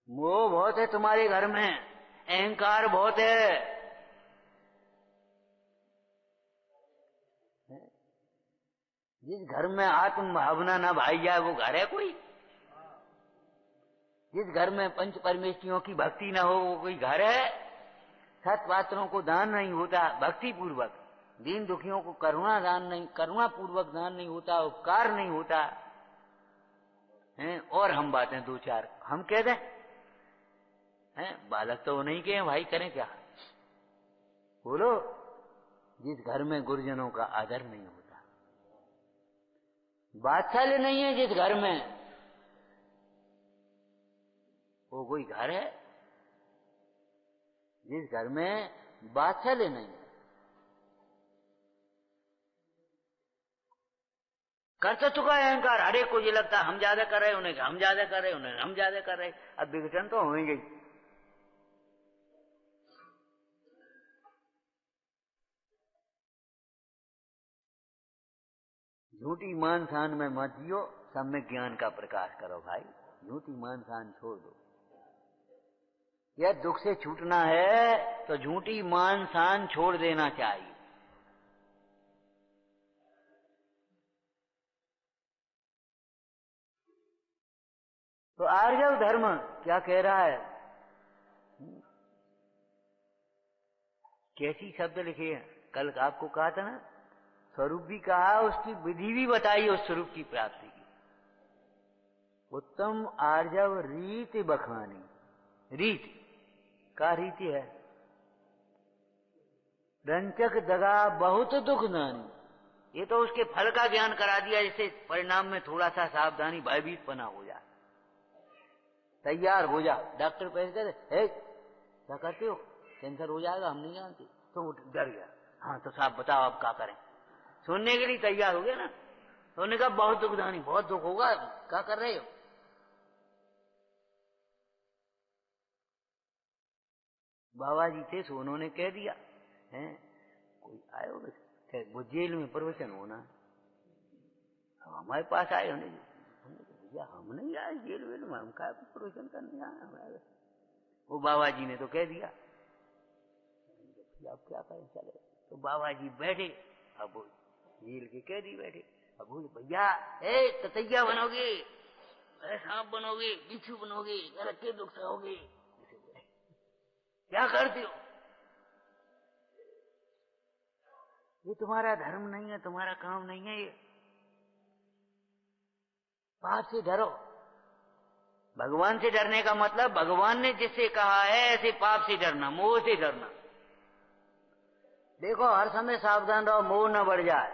मोह बहुत है तुम्हारे घर में, अहंकार बहुत है। जिस घर में आत्म भावना ना भाई जाए वो घर है कोई? जिस घर में पंच परमेश्वरियों की भक्ति ना हो वो कोई घर है? सत पात्रों को दान नहीं होता भक्ति पूर्वक, दीन दुखियों को करुणा दान नहीं, करुणा पूर्वक दान नहीं होता, उपकार नहीं होता है। और हम बातें दो चार हम कह दें हैं, बालक तो नहीं कहे भाई, करें क्या? बोलो, जिस घर में गुरुजनों का आदर नहीं होता, वात्सल्य नहीं है जिस घर में, वो कोई घर है? जिस घर में वात्सल्य नहीं है, कर्तृत्व का अहंकार, हर एक को ये लगता है हम ज्यादा कर रहे, उन्हें हम ज्यादा कर रहे, उन्हें हम ज्यादा कर रहे। अब विघटन तो होंगे। झूठी मान शान में मत जियो, सम्यक ज्ञान का प्रकाश करो भाई। झूठी मान शान छोड़ दो। यह दुख से छूटना है तो झूठी मान शान छोड़ देना चाहिए। तो आर्यव धर्म क्या कह रहा है? कैसी शब्द लिखे हैं? कल आपको कहा था ना, स्वरूप भी कहा, उसकी विधि भी बताई उस स्वरूप की प्राप्ति की। उत्तम आर्जव रीति बखानी। रीति का रीति है रंचक दगा बहुत दुख नानी। ये तो उसके फल का ज्ञान करा दिया, जिससे परिणाम में थोड़ा सा सावधानी भयभीत पना हो जाए। तैयार हो जा। डॉक्टर पैसे कहते हे क्या करते हो, कैंसर हो जाएगा, हम नहीं जानते। तो वो डर गया। हाँ तो साहब बताओ आप क्या करें। सुनने के लिए तैयार हो गया ना। तो उन्होंने कहा बहुत दुखदानी, बहुत दुख होगा, क्या कर रहे हो। बाबा जी थे सो उन्होंने कह दिया है कोई आए हो वो जेल में प्रवचन होना है, हमारे पास आए होने भैया हम नहीं आए जेल वेल में, हम क्या प्रवचन करने आए हमारे। वो बाबा जी ने तो कह दिया अब क्या करें चले। तो बाबा जी बैठे, अब जेल के कैदी बैठे, अब बोले भैया ततैया बनोगे, सांप बनोगे, बिच्छू बनोगे, रखे दुख सहोगे, क्या करते हो, ये तुम्हारा धर्म नहीं है, तुम्हारा काम नहीं है, ये पाप से डरो। भगवान से डरने का मतलब भगवान ने जिससे कहा है ऐसे पाप से डरना, मोह से डरना। देखो हर समय सावधान रहो, मोह न बढ़ जाए,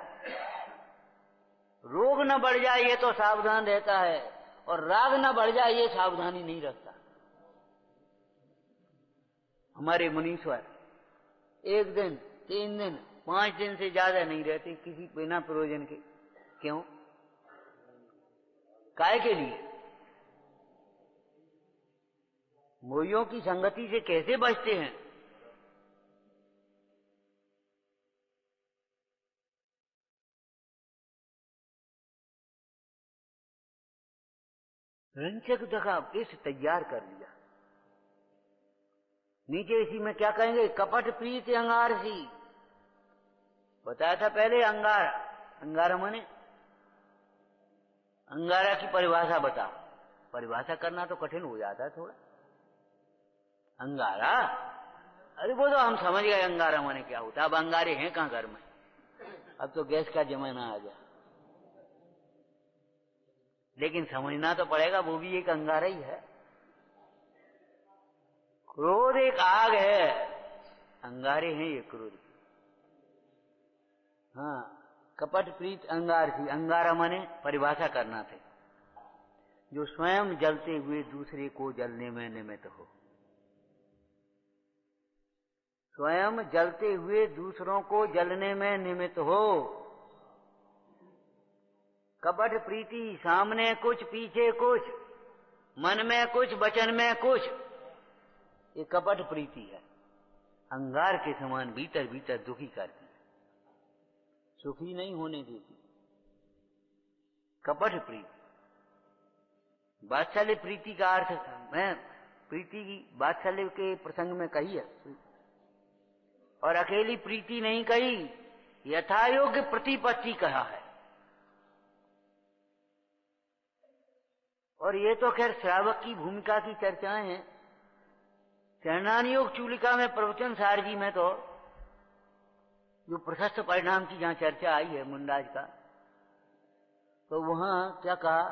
रोग न बढ़ जाए, ये तो सावधान रहता है, और राग न बढ़ जाए ये सावधानी नहीं रखता। हमारे मुनीश्वर 1 दिन 3 दिन 5 दिन से ज्यादा नहीं रहते किसी बिना प्रयोजन के। क्यों? काय के लिए? मोहियों की संगति से कैसे बचते हैं। रंचक दगा इस तैयार कर लिया। नीचे इसी में क्या कहेंगे, कपट प्रीत अंगार सी। बताया था पहले अंगार, अंगारा माने अंगारा की परिभाषा बता। परिभाषा करना तो कठिन हो जाता है थोड़ा। अंगारा, अरे वो तो हम समझ गए अंगारा माने क्या होता। अब अंगारे हैं कहां घर में, अब तो गैस का जमाना आ गया, लेकिन समझना तो पड़ेगा वो भी एक अंगारा ही है। क्रोध एक आग है, अंगारे हैं ये क्रोध। हाँ, कपट प्रीत अंगार थी। अंगारा माने परिभाषा करना थे, जो स्वयं जलते हुए दूसरे को जलने में निमित्त हो। स्वयं जलते हुए दूसरों को जलने में निमित्त हो। कपट प्रीति, सामने कुछ पीछे कुछ, मन में कुछ वचन में कुछ, ये कपट प्रीति है। अंगार के समान भीतर भीतर दुखी करती है, सुखी नहीं होने देती। कपट प्रीति, वात्सल्य प्रीति का अर्थ मैं प्रीति की वात्सल्य के प्रसंग में कही है, और अकेली प्रीति नहीं कही, यथायोग्य प्रतिपत्ति कहा है। और ये तो खैर श्रावक की भूमिका की चर्चाएं हैं। चरणानुयोग चूलिका में प्रवचन सार जी में तो जो प्रशस्त परिणाम की जहां चर्चा आई है मुंडाज का, तो वहां क्या कहा,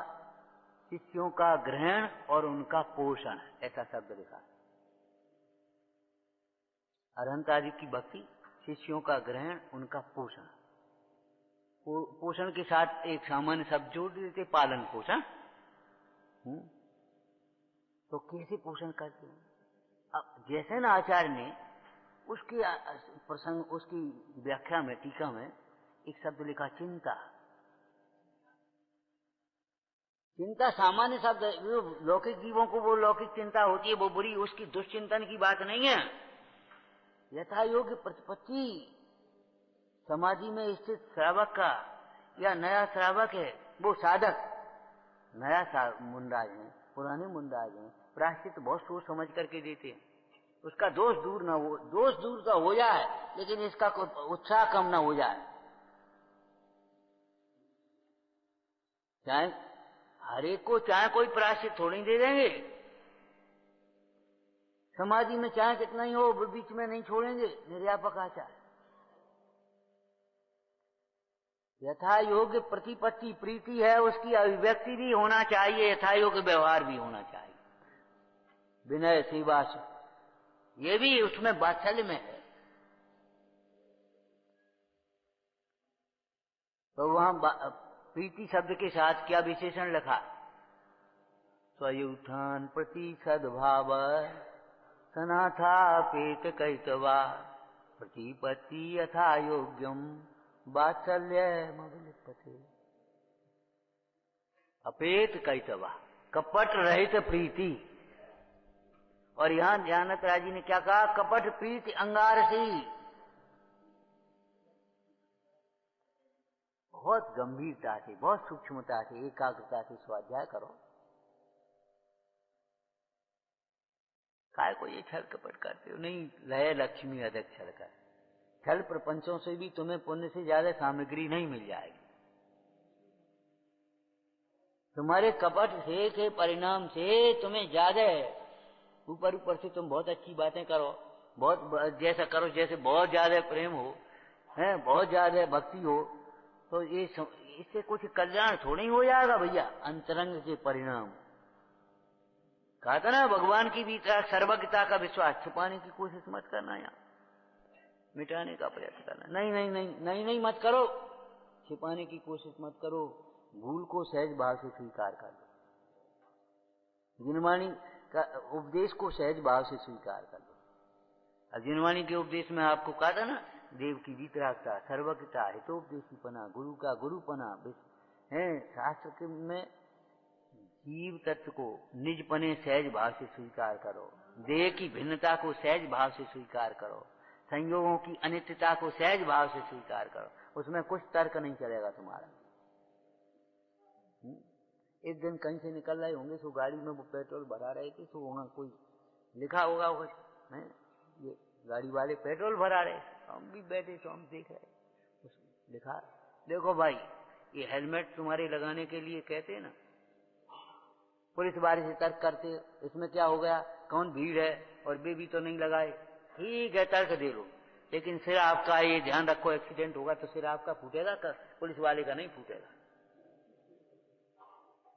शिष्यों का ग्रहण और उनका पोषण, ऐसा शब्द लिखा। अरहंत आदि की भक्ति, शिष्यों का ग्रहण, उनका पोषण। पोषण के साथ एक सामान्य शब्द जोड़ देते, पालन पोषण। तो कैसे पोषण करते हैं। अब जैसे ना आचार्य ने उसके प्रसंग, उसकी व्याख्या में, टीका में एक शब्द लिखा, चिंता। चिंता सामान्य शब्द है, लौकिक जीवों को वो लौकिक चिंता होती है, वो बुरी, उसकी दुष्चिंतन की बात नहीं है। यथा योग्य प्रतिपत्ति, समाधि में स्थित श्रावक का, या नया श्रावक है वो साधक, नया मुंडाज है, पुराने मुंडाज हैं, प्रायश्चित बहुत सोच समझ करके देते हैं। उसका दोष दूर ना हो, दोष दूर तो हो जाए, लेकिन इसका उत्साह कम ना हो जाए। चाहे हर एक को चाहे कोई प्रायश्चित थोड़ी दे देंगे, समाधि में चाहे कितना ही हो बीच में नहीं छोड़ेंगे, निर्यापक आचार। यथा योग्य प्रतिपत्ति प्रीति है, उसकी अभिव्यक्ति भी होना चाहिए, यथा योग्य व्यवहार भी होना चाहिए, विनय सेवा से, ये भी उसमें वात्सल्य में है। तो वहां प्रीति शब्द के साथ क्या विशेषण लिखा? स्वयुत्थान प्रति सद्भाव सनाथा पेट कैतवा प्रतिपत्ति यथा योग्यम वात्सल्य मविलिप्यते। अपेत कैतवा, कपट रहित प्रीति। और यहां ध्यानत जी ने क्या कहा? कपट प्रीति अंगारसी। बहुत गंभीरता से, बहुत सूक्ष्मता से, एकाग्रता से स्वाध्याय करो। काय को ये छल कपट करते हो? नहीं, लय लक्ष्मी अधिक छल कर। छल प्रपंचों से भी तुम्हें पुण्य से ज्यादा सामग्री नहीं मिल जाएगी। तुम्हारे कपट से के परिणाम से तुम्हें ज्यादा ऊपर ऊपर से तुम बहुत अच्छी बातें करो, बहुत जैसा करो जैसे बहुत ज्यादा प्रेम हो, है बहुत ज्यादा भक्ति हो, तो ये इससे कुछ कल्याण थोड़ी हो जाएगा भैया। अंतरंग के परिणाम कहा था ना, भगवान की भी सर्वज्ञता का विश्वास छुपाने की कोशिश मत करना, या मिटाने का प्रयत्न करना। नहीं नहीं नहीं नहीं नहीं मत करो, छिपाने की कोशिश मत करो, भूल को सहज भाव से स्वीकार कर लो, जिनवाणी का उपदेश को सहज भाव से स्वीकार कर लो। और जिनवाणी के उपदेश में आपको कहा था ना, देव की वीतरागता, सर्वज्ञता, हितोपदेशीपना, गुरु का गुरुपना है। शास्त्र में जीव तत्व को निजपने सहज भाव से स्वीकार करो, देह की भिन्नता को सहज भाव से स्वीकार करो, संयोगों की अनित्यता को सहज भाव से स्वीकार करो। उसमें कुछ तर्क नहीं चलेगा तुम्हारा। एक दिन कहीं से निकल रहे होंगे, तो गाड़ी में वो पेट्रोल भरा रहे थे, तो वहां कोई लिखा होगा कुछ, ये गाड़ी वाले पेट्रोल भरा रहे, हम भी बैठे तो हम देख रहे, लिखा देखो भाई, ये हेलमेट तुम्हारे लगाने के लिए कहते हैं ना, पुलिस वाले से तर्क करते, इसमें क्या हो गया, कौन भीड़ है और वे भी तो नहीं लगाए, ठीक है तर्क दे लो, लेकिन सिर आपका ये ध्यान रखो, एक्सीडेंट होगा तो सिर आपका फूटेगा, पुलिस वाले का नहीं फूटेगा।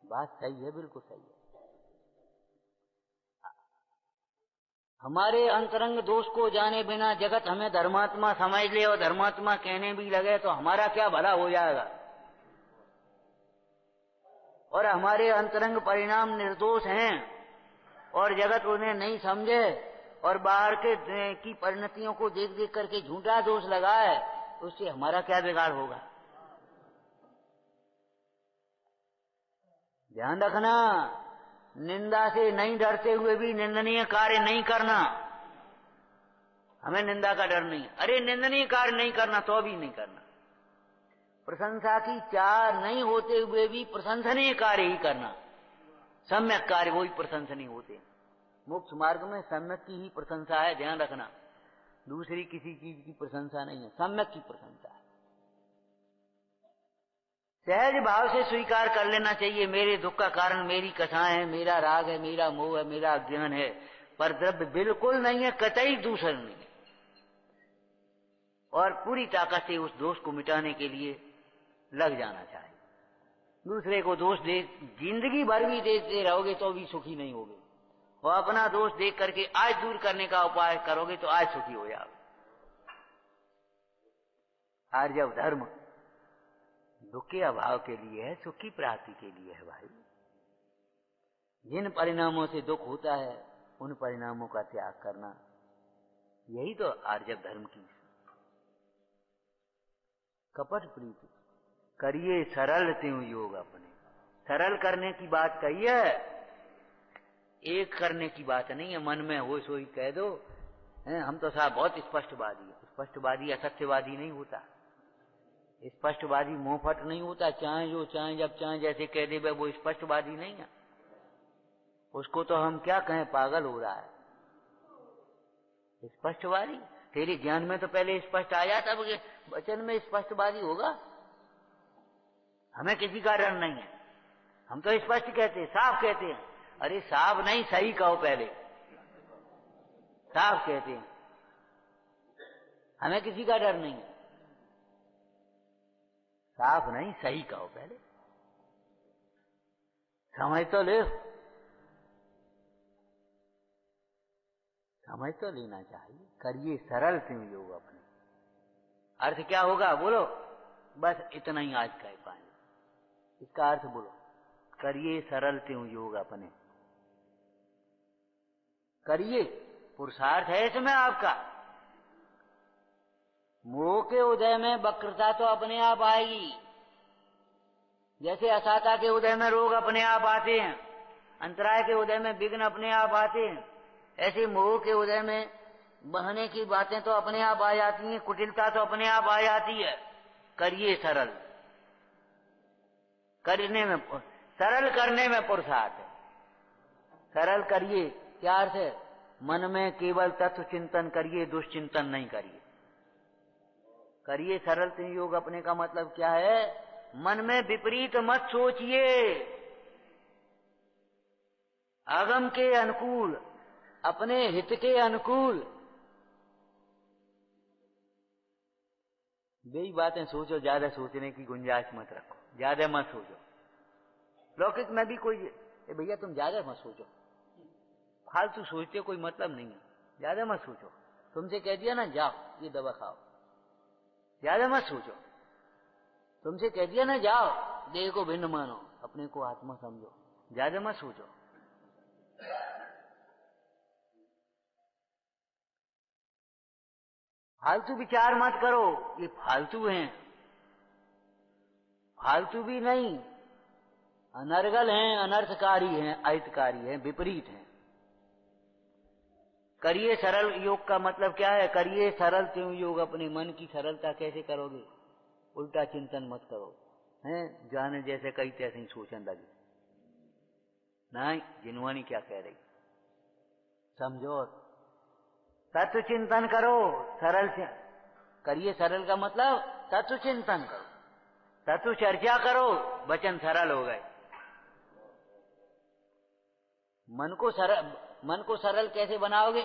बात सही है, बिल्कुल सही है। हमारे अंतरंग दोष को जाने बिना जगत हमें धर्मात्मा समझ ले और धर्मात्मा कहने भी लगे तो हमारा क्या भला हो जाएगा। और हमारे अंतरंग परिणाम निर्दोष हैं और जगत उन्हें नहीं समझे और बाहर के की परिणतियों को देख देख करके झूठा दोष लगाए, उससे हमारा क्या बिगाड़ होगा। ध्यान रखना, निंदा से नहीं डरते हुए भी निंदनीय कार्य नहीं करना। हमें निंदा का डर नहीं, अरे निंदनीय कार्य नहीं करना तो भी नहीं करना। प्रशंसा की चाह नहीं होते हुए भी प्रशंसनीय कार्य ही करना। सम्यक कार्य वही प्रशंसनीय होते हैं। मोक्ष मार्ग में सम्यक की ही प्रशंसा है, ध्यान रखना, दूसरी किसी चीज की प्रशंसा नहीं है, सम्यक की प्रशंसा है। सहज भाव से स्वीकार कर लेना चाहिए, मेरे दुख का कारण मेरी कथाएं है, मेरा राग है, मेरा मोह है, मेरा अज्ञान है, पर द्रव्य बिल्कुल नहीं है, कतई दूसर नहीं है। और पूरी ताकत से उस दोष को मिटाने के लिए लग जाना चाहिए। दूसरे को दोष दे जिंदगी भर भी देते रहोगे तो भी सुखी नहीं होगे, और अपना दोष देख करके आज दूर करने का उपाय करोगे तो आज सुखी हो जाओगे। आर्जव धर्म दुख के अभाव के लिए है, सुख की प्राप्ति के लिए है भाई। जिन परिणामों से दुख होता है उन परिणामों का त्याग करना, यही तो आर्जव धर्म की। कपट प्रीति करिए सरल त्यों योग अपने, सरल करने की बात कही है, एक करने की बात नहीं है। मन में हो सोई कह दो, हम तो साहब बहुत स्पष्टवादी है। स्पष्टवादी असत्यवादी नहीं होता, स्पष्टवादी मोहफट नहीं होता, चाहे जो चाहे जब चाहे जैसे कह दे वो स्पष्टवादी नहीं है। उसको तो हम क्या कहें, पागल हो रहा है। स्पष्टवादी तेरे ज्ञान में तो पहले स्पष्ट आ जाता, वचन में स्पष्टवादी होगा। हमें किसी का डर नहीं है, हम तो स्पष्ट कहते हैं, साफ कहते हैं। अरे साफ नहीं, सही कहो, पहले साफ कहते हैं, हमें किसी का डर नहीं है। साफ नहीं, सही कहो पहले, समझ तो ले, समझ तो लेना चाहिए। करिए सरल त्यों योग अपने, अर्थ क्या होगा बोलो, बस इतना ही आज कह पाएंगे। इसका अर्थ बोलो, करिए सरल त्यों योग अपने। करिए, पुरुषार्थ है इसमें आपका। मोह के उदय में वक्रता तो अपने आप आएगी, जैसे असाता के उदय में रोग अपने आप आते हैं, अंतराय के उदय में विघ्न अपने आप आते हैं, ऐसे मोह के उदय में बहने की बातें तो अपने आप आ जाती हैं, कुटिलता तो अपने आप आ जाती है। करिए सरल, करने में, सरल करने में पुरुषार्थ है। सरल करिए क्या अर्थ है, मन में केवल तत्व चिंतन करिए, दुष्चिंतन नहीं करिए। करिए सरल त्यों योग अपने का मतलब क्या है, मन में विपरीत मत सोचिए, आगम के अनुकूल, अपने हित के अनुकूल बेई बातें सोचो, ज्यादा सोचने की गुंजाइश मत रखो, ज्यादा मत सोचो। लौकिक में भी कोई भैया तुम ज्यादा मत सोचो, फालतू सोचते कोई मतलब नहीं है, ज्यादा मत सोचो। तुमसे कह दिया ना जाओ ये दवा खाओ, ज्यादा मत सोचो। तुमसे कह दिया ना जाओ देह को भिन्न मानो, अपने को आत्मा समझो, ज्यादा मत सोचो। फालतू विचार मत करो, ये फालतू हैं, फालतू भी नहीं, अनर्गल हैं, अनर्थकारी हैं, अहितकारी हैं, विपरीत हैं। करिए सरल योग का मतलब क्या है, करिए सरल त्यों योग अपने। मन की सरलता कैसे करोगे, उल्टा चिंतन मत करो, हैं जाने जैसे कई तैसे ही सोचने लगे। नहीं, जिनवानी क्या कह रही समझो, तत्व चिंतन करो, सरल करिए। सरल का मतलब तत्व चिंतन करो, तत्व चर्चा करो, वचन सरल हो गए। मन को सरल कैसे बनाओगे,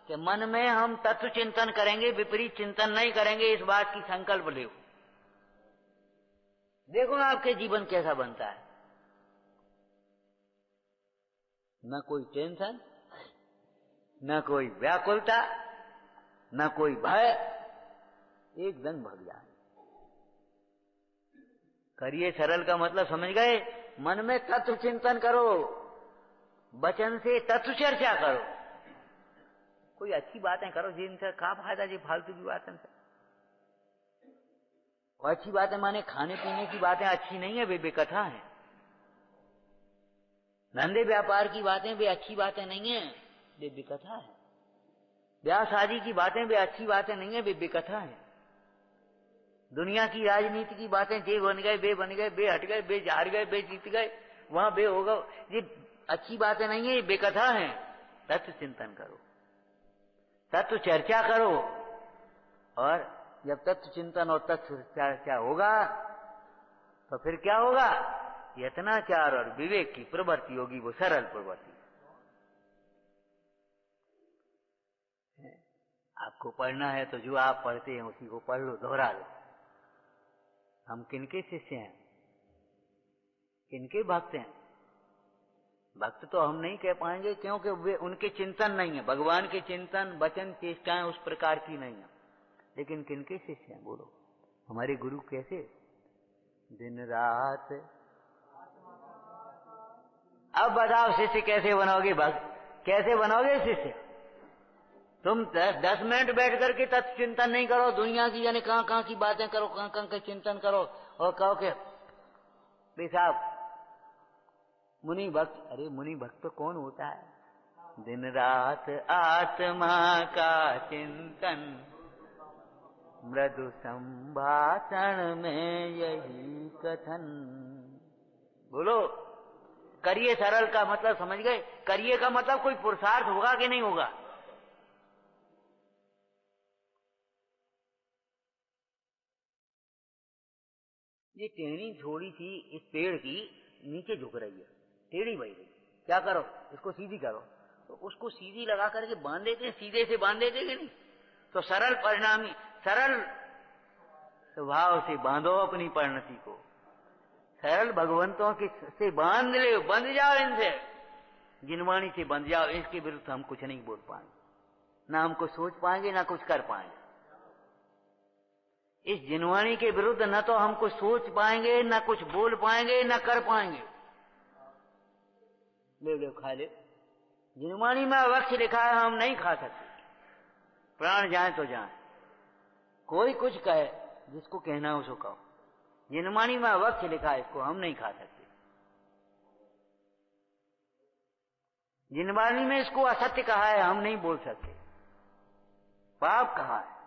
कि मन में हम तत्व चिंतन करेंगे, विपरीत चिंतन नहीं करेंगे, इस बात की संकल्प लो। देखो आपके जीवन कैसा बनता है, न कोई टेंशन, न कोई व्याकुलता, न कोई भय, एकदम भग जाए। करिए सरल का मतलब समझ गए, मन में तत्व चिंतन करो, वचन से तत्व चर्चा करो, कोई अच्छी बातें करो, जिनसे का फायदा जी फालतू की बातें से। और अच्छी बातें माने खाने पीने की बातें अच्छी नहीं है, वे बेकथा है। धंधे व्यापार की बातें वे अच्छी बातें नहीं है, वे बेकथा है। ब्याह शादी की बातें वे अच्छी बातें नहीं है, वे बेकथा है। दुनिया की राजनीति की बातें, जे बन गए बे बन गए, बे हट गए बे हार गए बे जीत गए, वहां बे होगा, ये अच्छी बातें नहीं है, ये बेकथा है। तत्व चिंतन करो, तत्व चर्चा करो, और जब तत्व चिंतन और तत्व चर्चा होगा तो फिर क्या होगा, यत्नाचार और विवेक की प्रवृत्ति होगी, वो सरल प्रवृत्ति। आपको पढ़ना है तो जो आप पढ़ते हैं उसी को पढ़ लो, दोहरा लो। हम किनके शिष्य हैं, किनके भक्त हैं? भक्त तो हम नहीं कह पाएंगे, क्योंकि वे उनके चिंतन नहीं है, भगवान के चिंतन वचन चेष्टाएं उस प्रकार की नहीं है। लेकिन किनके शिष्य हैं बोलो? हमारे गुरु कैसे दिन रात। अब बताओ शिष्य कैसे बनोगे, भक्त कैसे बनोगे शिष्य? तुम 10 मिनट बैठ करके तत्व चिंतन नहीं करो, दुनिया की यानी कहां कहां की बातें करो, कहां कहां का चिंतन करो, और कहो के साहब मुनि भक्त। अरे मुनि भक्त तो कौन होता है? दिन रात आत्मा का चिंतन, मृदु संभाषण में यही कथन। बोलो, करिए सरल का मतलब समझ गए? करिए का मतलब कोई पुरुषार्थ होगा कि नहीं होगा? ये टेढ़ी थोड़ी सी इस पेड़ की नीचे झुक रही है, टेढ़ी बही रही, क्या करो इसको सीधी करो, तो उसको सीधी लगा करके बांध देते हैं, सीधे से बांध देते कि नहीं? तो सरल परिणामी, सरल स्वभाव से बांधो अपनी परिणति को। सरल भगवंतों के से बांध ले, बंध जाओ इनसे, जिनवाणी से बंध जाओ। इसके विरुद्ध हम कुछ नहीं बोल पाएंगे, ना हम कुछ सोच पाएंगे, ना कुछ कर पाएंगे। इस जिनवाणी के विरुद्ध न तो हम कुछ सोच पाएंगे, ना कुछ बोल पाएंगे, ना कर पाएंगे। ले लो खा ले। जिनवाणी में वक्ष लिखा है, हम नहीं खा सकते। प्राण जाए तो जाए, कोई कुछ कहे, जिसको कहना हो उसको कहो। जिनवाणी में वक्ष लिखा है, इसको हम नहीं खा सकते। जिनवाणी में इसको असत्य कहा है, हम नहीं बोल सकते। पाप कहा है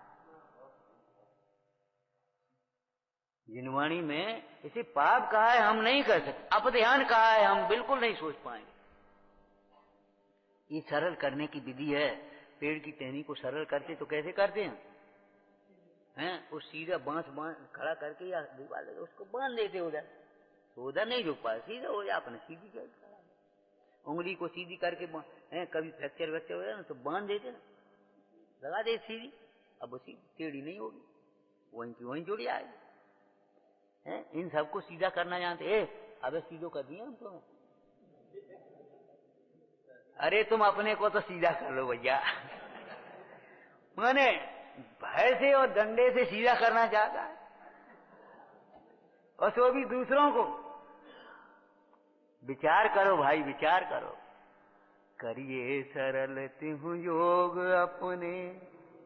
जिनवाणी में, इसे पाप कहा है, हम नहीं कर सकते। अपध्यान कहा है, हम बिल्कुल नहीं सोच पाएंगे। ये सरल करने की विधि है। पेड़ की टहनी को सरल करते तो कैसे करते हैं? वो सीधा बांस खड़ा करके या दीवार लगे उसको बांध देते उधर, तो उधर नहीं रुक पाए, सीधा हो जाए अपने सीधी कर। उंगली को सीधी करके कभी फ्रैक्चर वैक्चर हो जाए ना तो बांध देते ना, लगा दे सीधी। अब वो सीधी टेढ़ी नहीं होगी, वहीं की वहीं जुड़ जाएगी। इन सबको सीधा करना जानते। अबे सीधो कर दिया हम तुम्हें। अरे तुम अपने को तो सीधा कर लो भैया। मैंने भय से और डंडे से सीधा करना चाहता है, और वो भी दूसरों को। विचार करो भाई, विचार करो। करिए सरल तिहु योग अपने,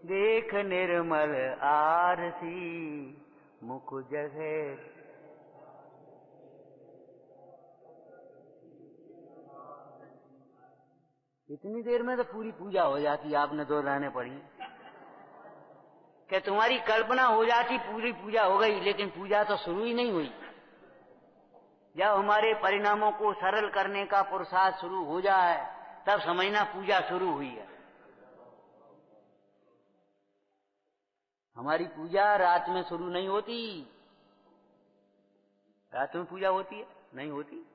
देख निर्मल आरसी मुख जगह। इतनी देर में तो पूरी पूजा हो जाती, आपने दो लाने पड़ी। क्या तुम्हारी कल्पना हो जाती पूरी पूजा हो गई, लेकिन पूजा तो शुरू ही नहीं हुई। जब हमारे परिणामों को सरल करने का पुरुषार्थ शुरू हो जाए, तब समझना पूजा शुरू हुई है। हमारी पूजा रात में शुरू नहीं होती। रात में पूजा होती है? नहीं होती,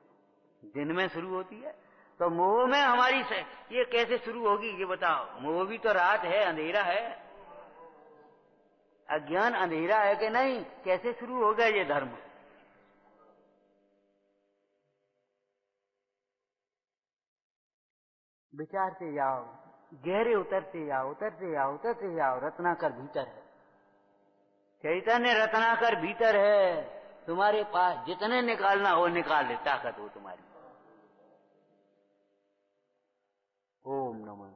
दिन में शुरू होती है। तो मोह में हमारी ये कैसे शुरू होगी, ये बताओ। मोह भी तो रात है, अंधेरा है, अज्ञान अंधेरा है कि नहीं? कैसे शुरू हो गया ये धर्म? विचारते जाओ, गहरे उतरते जाओ, उतरते जाओ, उतरते जाओ। रत्नाकर भीतर है, चैतन्य रत्नाकर भीतर है। तुम्हारे पास जितने निकालना हो निकाल ले, ताकत हो तुम्हारी। ओम नमः।